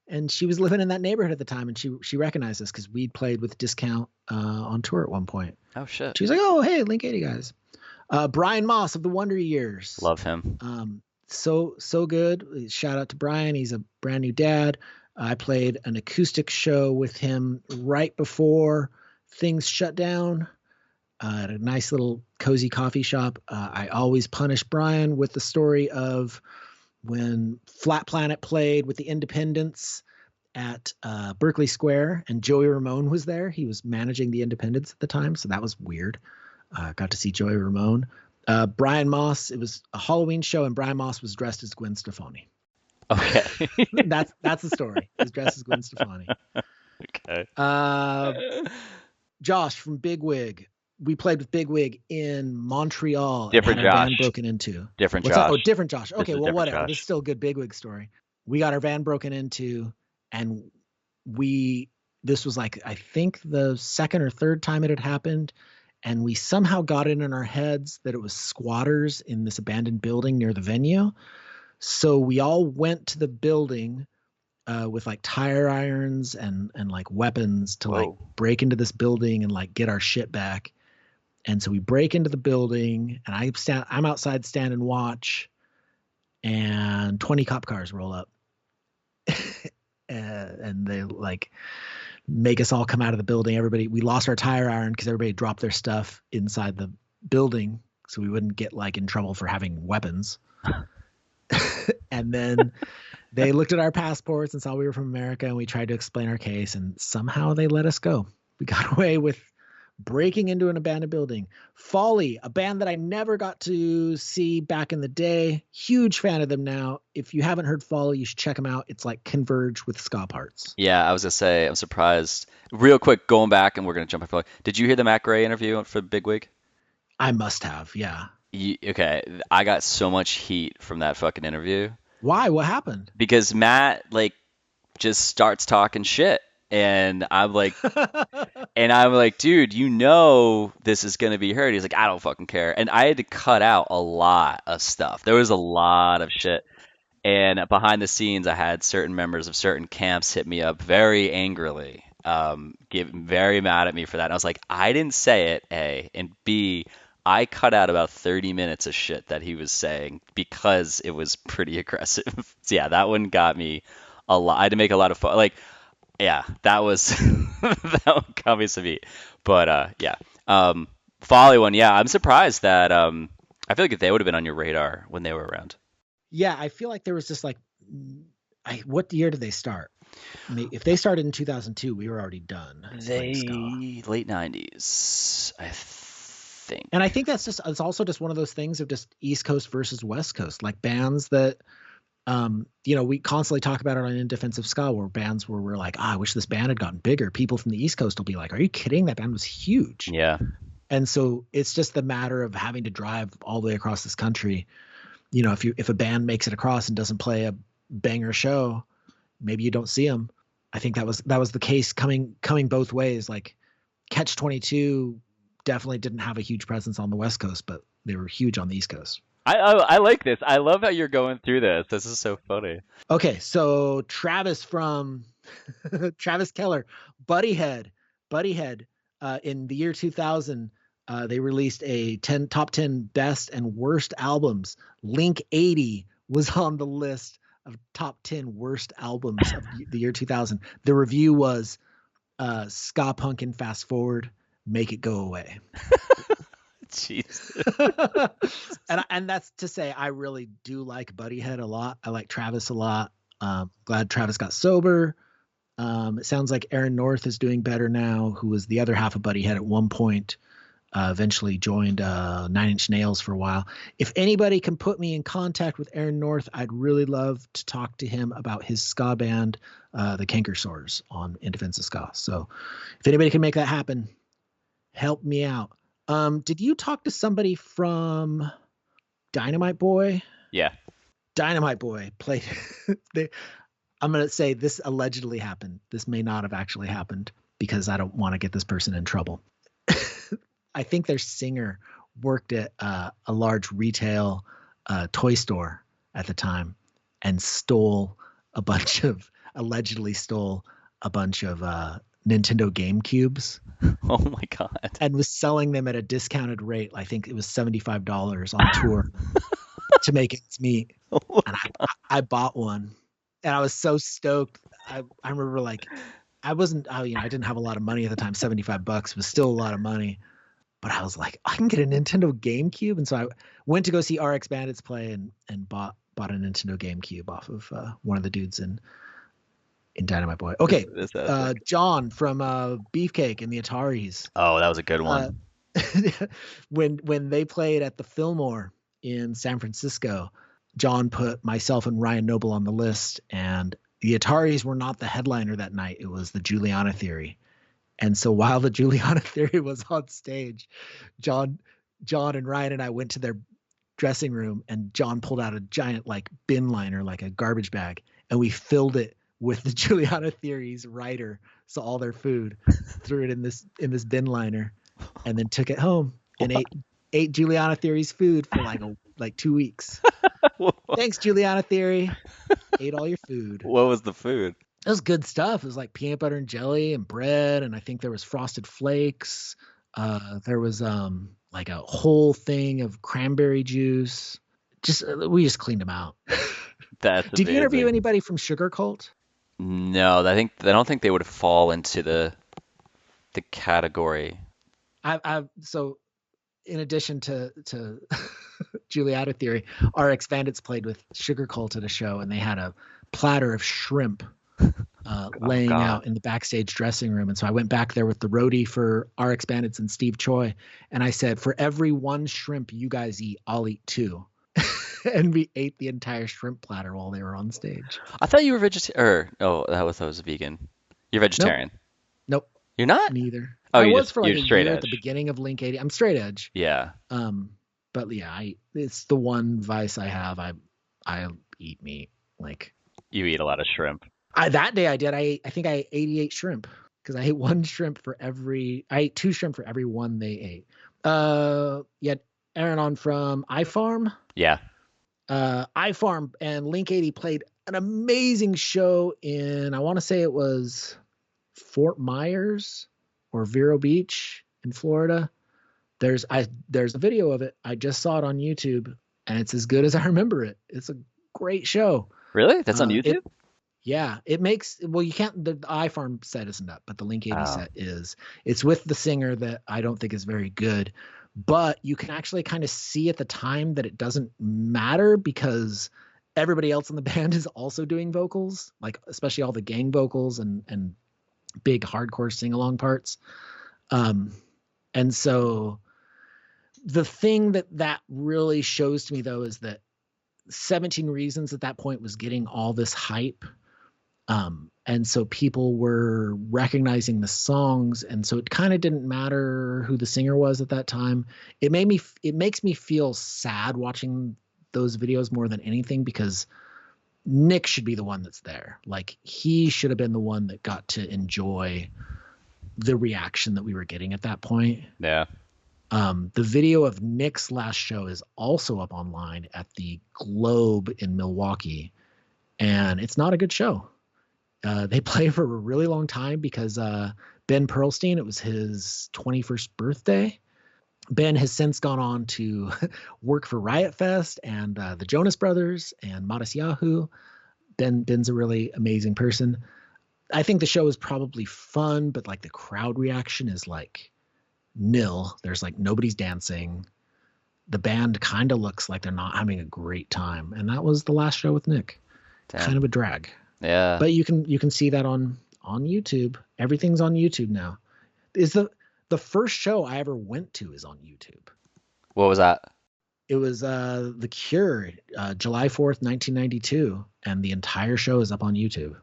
and she was living in that neighborhood at the time, and she recognized us because we'd played with Discount on tour at one point. Oh shit! She was like, "Oh hey, Link 80 guys." Brian Moss of the Wonder Years. Love him. So good. Shout out to Brian. He's a brand new dad. I played an acoustic show with him right before things shut down. At a nice little cozy coffee shop. I always punish Brian with the story of when Flat Planet played with the Independents at Berkeley Square, and Joey Ramone was there. He was managing the Independents at the time, so that was weird. Got to see Joey Ramone. Brian Moss, it was a Halloween show, and Brian Moss was dressed as Gwen Stefani. Okay. That's the story. He was dressed as Gwen Stefani. Okay. Josh from Big Wig. We played with Big Wig in Montreal. Different and had Josh. our van broken into. Different What's Josh. That? Oh, different Josh. Okay, well, whatever. Josh. This is still a good Big Wig story. We got our van broken into, and this was like, I think the second or third time it had happened, and we somehow got it in our heads that it was squatters in this abandoned building near the venue. So we all went to the building with like tire irons and like weapons to like break into this building and like get our shit back. And so we break into the building, and I'm outside stand and watch, and 20 cop cars roll up, and they like make us all come out of the building. We lost our tire iron because everybody dropped their stuff inside the building, so we wouldn't get like in trouble for having weapons. And then they looked at our passports and saw we were from America, and we tried to explain our case, and somehow they let us go. We got away with breaking into an abandoned building. Folly, a band that I never got to see back in the day. Huge fan of them now. If you haven't heard Folly, you should check them out. It's like Converge with ska parts. Yeah, I was gonna say, I'm surprised. Real quick, going back, and we're gonna jump in Folly. Did you hear the Matt Gray interview for Big Wig? I must have, yeah. Okay, I got so much heat from that fucking interview. Why? What happened? Because Matt like just starts talking shit. And I'm like, dude, you know this is gonna be heard. He's like, I don't fucking care. And I had to cut out a lot of stuff. There was a lot of shit. And behind the scenes, I had certain members of certain camps hit me up very angrily, get very mad at me for that. And I was like, I didn't say it, A, and B, I cut out about 30 minutes of shit that he was saying because it was pretty aggressive. So yeah, that one got me a lot. I had to make a lot of fun. Like, yeah, that was that one got me some heat. But yeah, Folly one, yeah, I'm surprised that I feel like they would have been on your radar when they were around. Yeah, I feel like there was just like, what year did they start? If they started in 2002, we were already done playing ska. Late 90s, I think. And I think it's also just one of those things of just East Coast versus West Coast, like bands that, we constantly talk about it on In Defense of Ska, where bands where we're like, I wish this band had gotten bigger. People from the East Coast will be like, are you kidding? That band was huge. Yeah. And so it's just the matter of having to drive all the way across this country. If a band makes it across and doesn't play a banger show, maybe you don't see them. I think that was the case coming both ways. Like Catch 22 definitely didn't have a huge presence on the West Coast, but they were huge on the East Coast. I like this. I love how you're going through this. This is so funny. Okay, so Travis from Travis Keller, Buddyhead, in the year 2000. They released a top 10 best and worst albums. Link 80 was on the list of top 10 worst albums of the year 2000. The review was ska punk and fast forward, make it go away. Jeez. and that's to say, I really do like Buddyhead a lot. I like Travis a lot. Glad Travis got sober. It sounds like Aaron North is doing better now, who was the other half of Buddyhead at one point. Eventually joined Nine Inch Nails for a while. If anybody can put me in contact with Aaron North, I'd really love to talk to him about his ska band, the Cankersores, on In Defense of Ska. So if anybody can make that happen, help me out. Did you talk to somebody from Dynamite Boy? Yeah. Dynamite Boy played. I'm going to say this allegedly happened. This may not have actually happened because I don't want to get this person in trouble. I think their singer worked at a large retail toy store at the time and allegedly stole a bunch of Nintendo GameCubes. Oh my God. And was selling them at a discounted rate. I think it was $75 on tour to make ends meet. And I bought one and I was so stoked. I remember I didn't have a lot of money at the time. $75 was still a lot of money. But I was like, I can get a Nintendo GameCube. And so I went to go see RX Bandits play and bought a Nintendo GameCube off of one of the dudes in Dynamite Boy. Okay, John from Beefcake and the Ataris. Oh, that was a good one. When they played at the Fillmore in San Francisco, John put myself and Ryan Noble on the list. And the Ataris were not the headliner that night. It was the Juliana Theory. And so while the Juliana Theory was on stage, John and Ryan and I went to their dressing room, and John pulled out a giant bin liner, like a garbage bag, and we filled it with the Juliana Theory's writer. So all their food, threw it in this bin liner, and then took it home and ate Juliana Theory's food for like 2 weeks. Thanks, Juliana Theory. Ate all your food. What was the food? It was good stuff. It was like peanut butter and jelly and bread, and I think there was Frosted Flakes. There was like a whole thing of cranberry juice. We just cleaned them out. Did you interview anybody from Sugar Cult? No, I don't think they would fall into the category. So in addition to Juliana Theory, RX Bandits played with Sugar Cult at a show, and they had a platter of shrimp laying out in the backstage dressing room. And so I went back there with the roadie for RX Bandits and Steve Choi, and I said, for every one shrimp you guys eat, I'll eat two. And we ate the entire shrimp platter while they were on stage. I thought you were vegetarian. Oh, that was vegan. You're vegetarian. Nope. You're not? Neither. Oh, I was for like you're a straight year edge. at the beginning of Link 80. I'm straight edge. Yeah. But yeah, it's the one vice I have. I eat meat. Like, you eat a lot of shrimp. That day I did. I think I ate 88 shrimp because I ate I ate 2 shrimp for every one they ate. Yeah, Aaron on from iFarm. Yeah. iFarm and Link 80 played an amazing show in, I want to say it was Fort Myers or Vero Beach in Florida. There's a video of it. I just saw it on YouTube, and it's as good as I remember it. It's a great show. Really? That's on YouTube? It makes, well, you can't, the iFarm set isn't up, but the Link 80 set is. It's with the singer that I don't think is very good, but you can actually kind of see at the time that it doesn't matter because everybody else in the band is also doing vocals, like especially all the gang vocals and big hardcore sing-along parts. And so the thing that really shows to me though is that 17 Reasons at that point was getting all this hype. And so people were recognizing the songs, and so it kind of didn't matter who the singer was at that time. It makes me feel sad watching those videos more than anything, because Nick should be the one that's there. Like, he should have been the one that got to enjoy the reaction that we were getting at that point. Yeah. The video of Nick's last show is also up online at the Globe in Milwaukee, and it's not a good show. They play for a really long time because Ben Pearlstein, it was his 21st birthday. Ben has since gone on to work for Riot Fest and the Jonas Brothers and Modest Yahoo. Ben's a really amazing person. I think the show is probably fun, but like the crowd reaction is like nil. There's like nobody's dancing. The band kind of looks like they're not having a great time. And that was the last show with Nick. Damn. Kind of a drag. Yeah. But you can see that on YouTube. Everything's on YouTube now. Is the first show I ever went to is on YouTube. What was that? It was The Cure, July 4th, 1992, and the entire show is up on YouTube.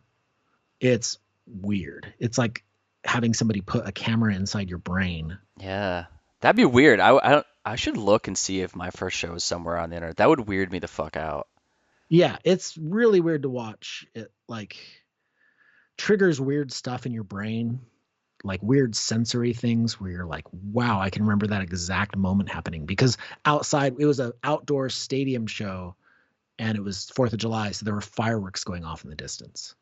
It's weird. It's like having somebody put a camera inside your brain. Yeah. That'd be weird. I should look and see if my first show is somewhere on the internet. That would weird me the fuck out. Yeah, it's really weird to watch. It like triggers weird stuff in your brain, like weird sensory things where you're like, wow, I can remember that exact moment happening, because outside, it was an outdoor stadium show and it was 4th of July. So there were fireworks going off in the distance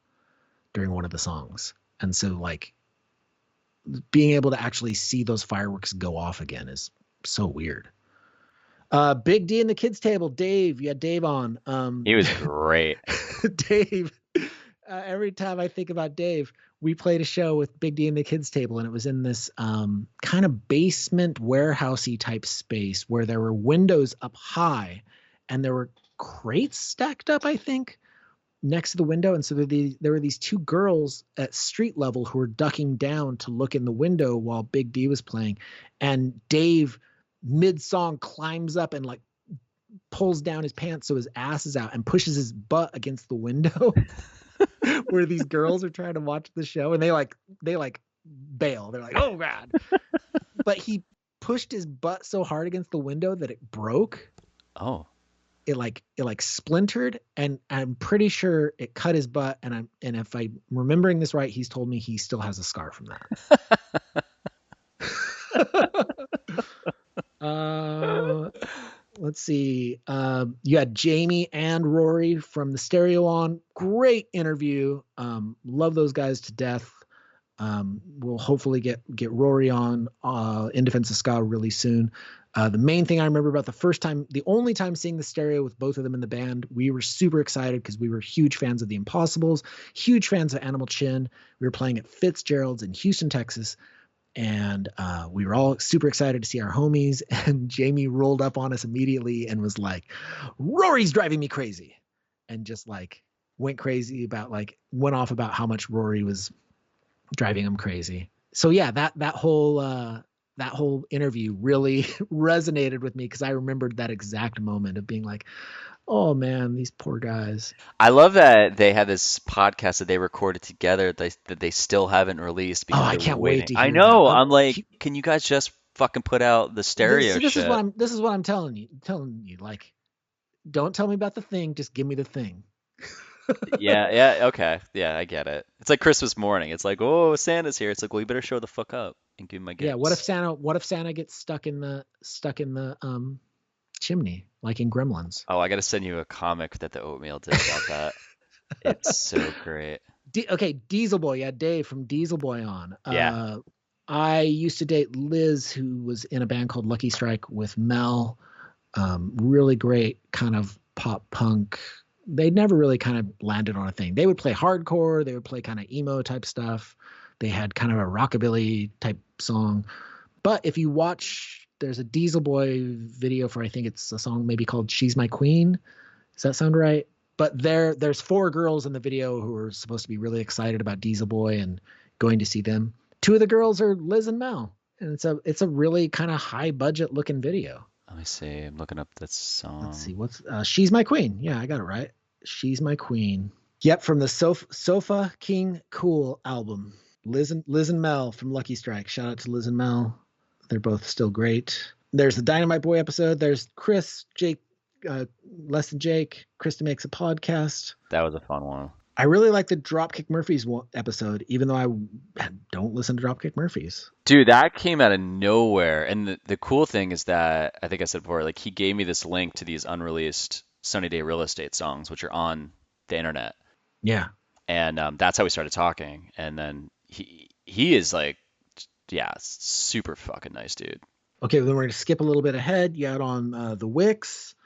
during one of the songs. And so like being able to actually see those fireworks go off again is so weird. Big D in the kids table, Dave. You had Dave on. He was great. Dave. Every time I think about Dave, we played a show with Big D in the kids table, and it was in this kind of basement warehousey type space where there were windows up high, and there were crates stacked up, I think, next to the window. And so there were these two girls at street level who were ducking down to look in the window while Big D was playing, and Dave mid-song climbs up and like pulls down his pants so his ass is out and pushes his butt against the window where these girls are trying to watch the show, and they bail. They're like, oh god. But he pushed his butt so hard against the window that it broke. Oh. It splintered, and I'm pretty sure it cut his butt, and if I'm remembering this right, he's told me he still has a scar from that. Let's see. You had Jamie and Rory from the Stereo on. Great interview. Love those guys to death. We'll hopefully get Rory on In Defense of Ska really soon. The main thing I remember about the only time seeing the Stereo with both of them in the band, we were super excited because we were huge fans of the Impossibles, huge fans of Animal Chin. We were playing at Fitzgerald's in Houston, Texas. And we were all super excited to see our homies, and Jamie rolled up on us immediately and was like, Rory's driving me crazy, and just like went off about how much Rory was driving him crazy. So yeah, that whole interview really resonated with me, because I remembered that exact moment of being like, oh man, these poor guys. I love that they had this podcast that they recorded together that they still haven't released because I can't wait to hear I know. that. I'm like, can you guys just fucking put out the Stereo this shit? This is what I'm telling you. Like, don't tell me about the thing, just give me the thing. Yeah, okay. Yeah, I get it. It's like Christmas morning. It's like, oh, Santa's here. It's like, well, you better show the fuck up and give me my gifts. Yeah, what if Santa gets stuck in the chimney, like in Gremlins. Oh, I got to send you a comic that the Oatmeal did about that. It's so great. Okay, Diesel Boy. Yeah, Dave from Diesel Boy on. Yeah. I used to date Liz, who was in a band called Lucky Strike with Mel. Really great kind of pop punk. They never really kind of landed on a thing. They would play hardcore. They would play kind of emo type stuff. They had kind of a rockabilly type song. But if you watch, there's a Diesel Boy video for, I think it's a song maybe called She's My Queen. Does that sound right? But there's 4 girls in the video who are supposed to be really excited about Diesel Boy and going to see them. 2 of the girls are Liz and Mel. And it's a really kind of high budget looking video. Let me see. I'm looking up this song. Let's see. What's She's My Queen. Yeah, I got it right. She's My Queen. Yep, from the Sofa King Cool album. Liz and Mel from Lucky Strike. Shout out to Liz and Mel. They're both still great. There's the Dynamite Boy episode. There's Chris, Jake, Less Than Jake. Krista Makes a Podcast. That was a fun one. I really like the Dropkick Murphys episode, even though I don't listen to Dropkick Murphys. Dude, that came out of nowhere. And the cool thing is that, I think I said before, like he gave me this link to these unreleased Sunny Day Real Estate songs, which are on the internet. Yeah. And that's how we started talking. And then he is like, yeah, super fucking nice dude. Okay, then we're going to skip a little bit ahead. You had on the Wicks.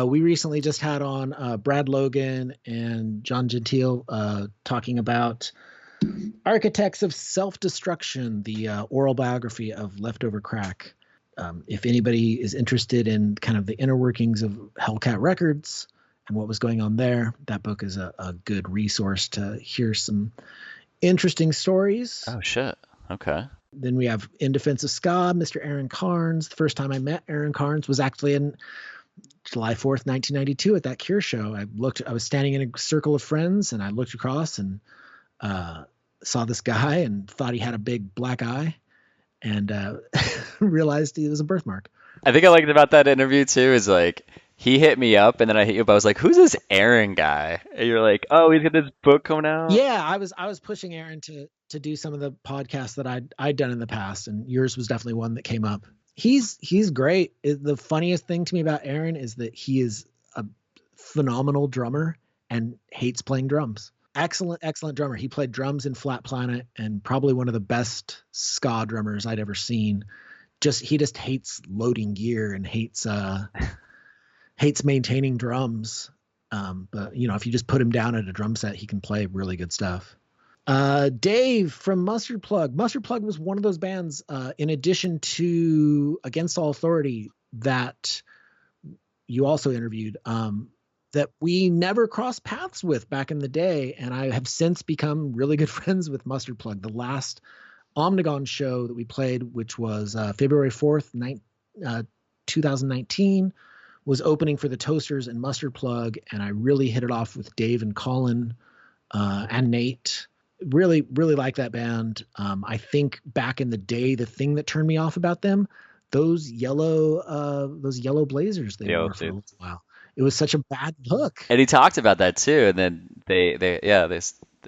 We recently just had on Brad Logan and John Gentile talking about Architects of Self-Destruction, the oral biography of Leftover Crack. If anybody is interested in kind of the inner workings of Hellcat Records and what was going on there, that book is a good resource to hear some interesting stories. Oh, shit. Okay. Then we have In Defense of Ska, Mr. Aaron Carnes. The first time I met Aaron Carnes was actually in July 4th, 1992 at that Cure show. I was standing in a circle of friends and I looked across and saw this guy and thought he had a big black eye and realized he was a birthmark. I think I liked about that interview too is like he hit me up and then I hit you up. I was like, who's this Aaron guy? And you're like, oh, he's got this book coming out. Yeah, I was pushing Aaron to do some of the podcasts that I'd done in the past, and yours was definitely one that came up. He's great. The funniest thing to me about Aaron is that he is a phenomenal drummer and hates playing drums. Excellent drummer. He played drums in Flat Planet and probably one of the best ska drummers I'd ever seen. He just hates loading gear and hates maintaining drums. But if you just put him down at a drum set, he can play really good stuff. Dave from Mustard Plug. Mustard Plug was one of those bands, in addition to Against All Authority, that you also interviewed, that we never crossed paths with back in the day. And I have since become really good friends with Mustard Plug. The last Omnigon show that we played, which was February 4th, 2019, was opening for the Toasters and Mustard Plug. And I really hit it off with Dave and Colin and Nate. Really, really like that band. I think back in the day, the thing that turned me off about them, those yellow blazers they wore for a little while. It was such a bad look. And he talked about that too. And then they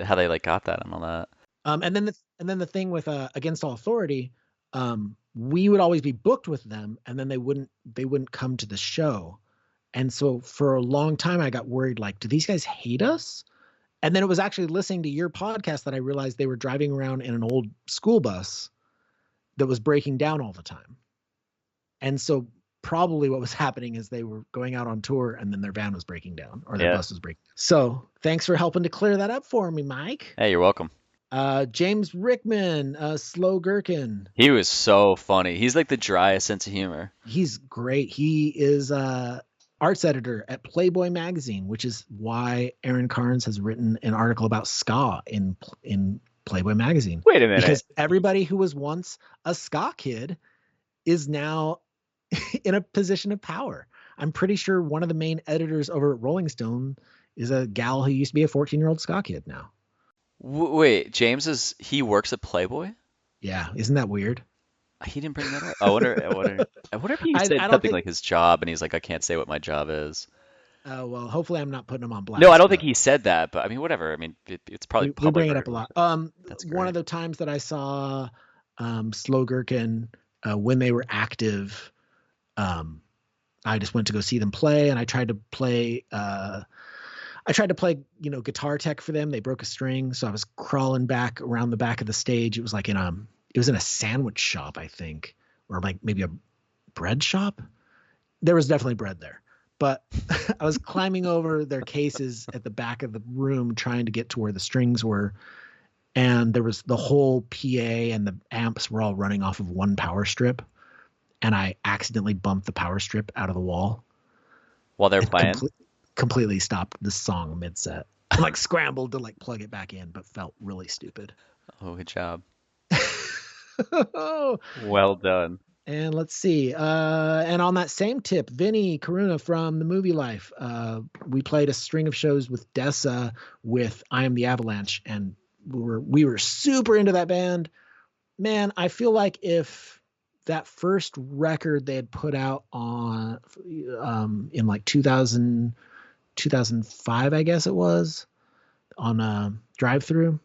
how they like got that and all that. And then the thing with Against All Authority, we would always be booked with them, and then they wouldn't come to the show. And so for a long time, I got worried, like, do these guys hate us? And then it was actually listening to your podcast that I realized they were driving around in an old school bus that was breaking down all the time. And so probably what was happening is they were going out on tour and then their van was breaking down, or their bus was breaking down. So thanks for helping to clear that up for me, Mike. Hey, you're welcome. James Rickman, Slow Gherkin. He was so funny. He's like the driest sense of humor. He's great. He is arts editor at Playboy magazine, which is why Aaron Carnes has written an article about ska in Playboy magazine. Wait a minute. Because everybody who was once a ska kid is now in a position of power. I'm pretty sure one of the main editors over at Rolling Stone is a gal who used to be a 14-year-old ska kid now. Wait, James he works at Playboy? Yeah, isn't that weird? He didn't bring that up. I wonder if he said something like his job, and he's like, I can't say what my job is. Well, hopefully I'm not putting him on blast. No, I don't think he said that, but I mean, whatever. I mean, it's probably we bring it up a lot. That's one of the times that I saw Slow Gherkin when they were active, I just went to go see them play, and I tried to play guitar tech for them. They broke a string, so I was crawling back around the back of the stage. It was like in a sandwich shop, I think, or like maybe a bread shop. There was definitely bread there, but I was climbing over their cases at the back of the room trying to get to where the strings were. And there was the whole PA and the amps were all running off of one power strip. And I accidentally bumped the power strip out of the wall. While they're playing? Completely stopped the song mid-set. I like scrambled to like plug it back in, but felt really stupid. Oh, good job. Well done. And let's see. And on that same tip, Vinny Karuna from The Movie Life, we played a string of shows with Dessa with I Am the Avalanche, and we were super into that band. Man, I feel like if that first record they had put out on in like 2005, I guess it was, on Drive Through.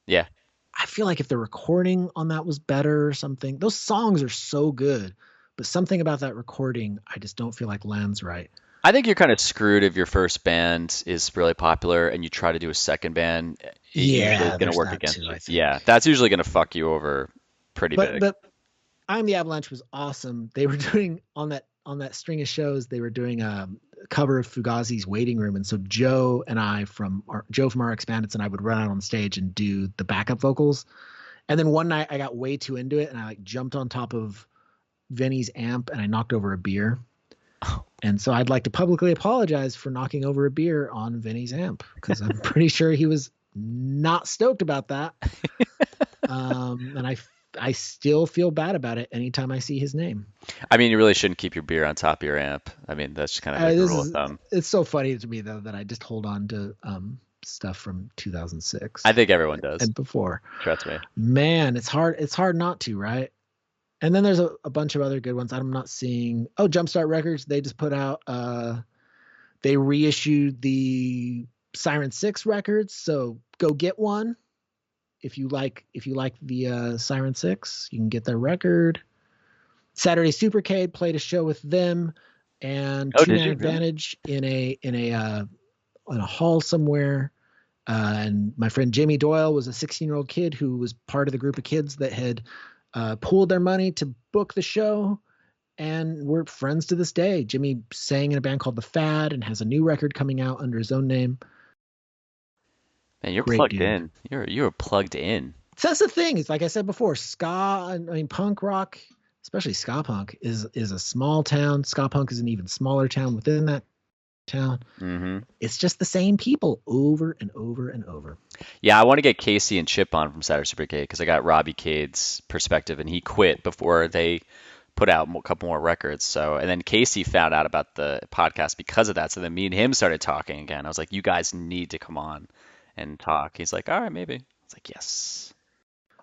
Yeah. I feel like if the recording on that was better or something, those songs are so good, but something about that recording, I just don't feel like lands right. I think you're kind of screwed if your first band is really popular and you try to do a second band. Yeah, it's going to work against too, you. Yeah, that's usually going to fuck you over pretty big. But I'm the Avalanche was awesome. They were doing on that string of shows, they were doing a cover of Fugazi's Waiting Room, and so Joe from RX Bandits and I would run out on stage and do the backup vocals. And then one night I got way too into it and I like jumped on top of Vinny's amp and I knocked over a beer. And so I'd like to publicly apologize for knocking over a beer on Vinny's amp, because I'm pretty sure he was not stoked about that. And I still feel bad about it anytime I see his name. I mean, you really shouldn't keep your beer on top of your amp. I mean, that's just kind of like a rule of thumb. It's so funny to me, though, that I just hold on to stuff from 2006. I think everyone does. And before. Trust me. Man, it's hard not to, right? And then there's a bunch of other good ones. I'm not seeing. Oh, Jumpstart Records. They just put out. They reissued the Siren 6 records. So go get one. If you like the Siren 6, you can get their record. Saturday Supercade played a show with them and Two Man Advantage in a hall somewhere. And my friend Jimmy Doyle was a 16-year-old kid who was part of the group of kids that had pooled their money to book the show, and we're friends to this day. Jimmy sang in a band called The Fad and has a new record coming out under his own name. Man, you're plugged in. You're plugged in. So that's the thing. It's like I said before, punk rock, especially ska punk, is a small town. Ska punk is an even smaller town within that town. Mm-hmm. It's just the same people over and over and over. Yeah, I want to get Casey and Chip on from Saturday Supercade because I got Robbie Cade's perspective, and he quit before they put out a couple more records. So, and then Casey found out about the podcast because of that. So then me and him started talking again. I was like, you guys need to come on and talk. He's like, all right, maybe. I was like, yes.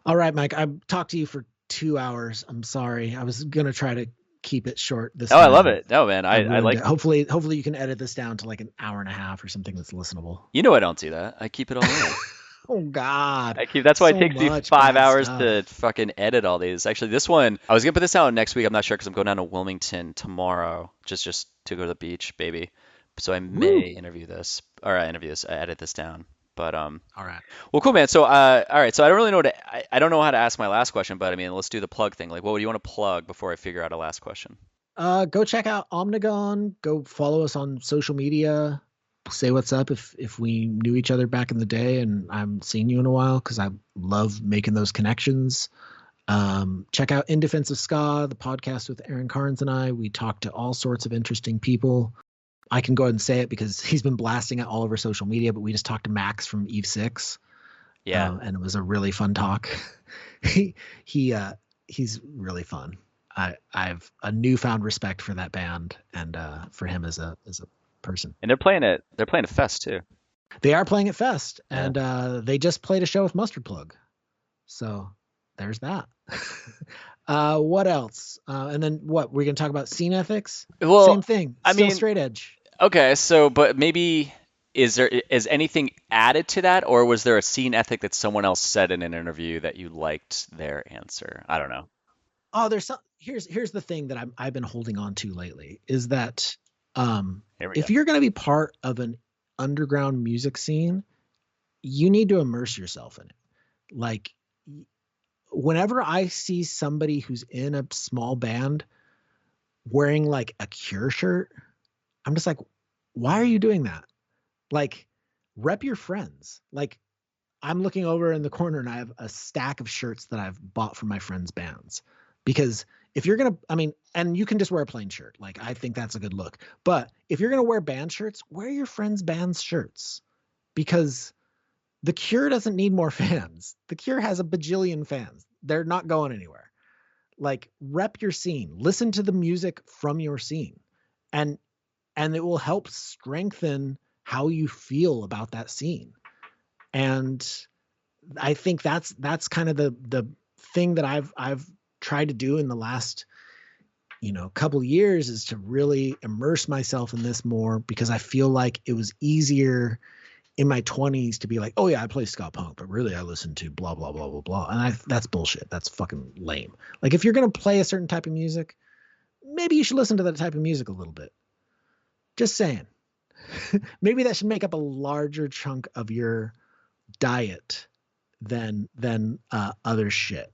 All right, Mike, I've talked to you for 2 hours. I'm sorry. I was going to try to keep it short this time. I love it. No, man, I like it. Hopefully you can edit this down to like an hour and a half or something that's listenable. You know I don't do that. I keep it all in. Oh God. That's why it takes me 5 hours to fucking edit all these. Actually, this one, I was gonna put this out next week. I'm not sure because I'm going down to Wilmington tomorrow just to go to the beach, baby. So I may edit this down. But all right. Well, cool, man. So all right. So I don't really know I don't know how to ask my last question, but I mean, let's do the plug thing. Like, what would you want to plug before I figure out a last question? Go check out Omnigon. Go follow us on social media. Say what's up if we knew each other back in the day and I haven't seen you in a while, because I love making those connections. Check out In Defense of Ska, the podcast with Aaron Carnes and I. We talk to all sorts of interesting people. I can go ahead and say it because he's been blasting it all over social media, but we just talked to Max from Eve 6. Yeah. And it was a really fun talk. He's really fun. I've a newfound respect for that band and for him as a person. And they're playing at Fest too. They are playing at Fest, and they just played a show with Mustard Plug. So there's that. What else? And then what? We're gonna talk about scene ethics? Well, same thing. Still straight edge. Okay, so but maybe is anything added to that, or was there a scene ethic that someone else said in an interview that you liked their answer? I don't know. Oh, there's some here's the thing that I've been holding on to lately is that Here we if go. you're going to be part of an underground music scene, you need to immerse yourself in it. Like whenever I see somebody who's in a small band wearing like a Cure shirt, I'm just like, why are you doing that? Like, rep your friends. Like, I'm looking over in the corner and I have a stack of shirts that I've bought from my friends' bands. Because if you're gonna, I mean, and you can just wear a plain shirt. Like, I think that's a good look. But if you're gonna wear band shirts, wear your friends' band's shirts. Because the Cure doesn't need more fans. The Cure has a bajillion fans. They're not going anywhere. Like, rep your scene. Listen to the music from your scene. And it will help strengthen how you feel about that scene. And I think that's kind of the thing that I've tried to do in the last couple of years is to really immerse myself in this more, because I feel like it was easier in my 20s to be like, oh yeah, I play ska punk, but really I listen to blah blah blah blah blah, and that's bullshit. That's fucking lame. Like if you're gonna play a certain type of music, maybe you should listen to that type of music a little bit. Just saying. Maybe that should make up a larger chunk of your diet than other shit.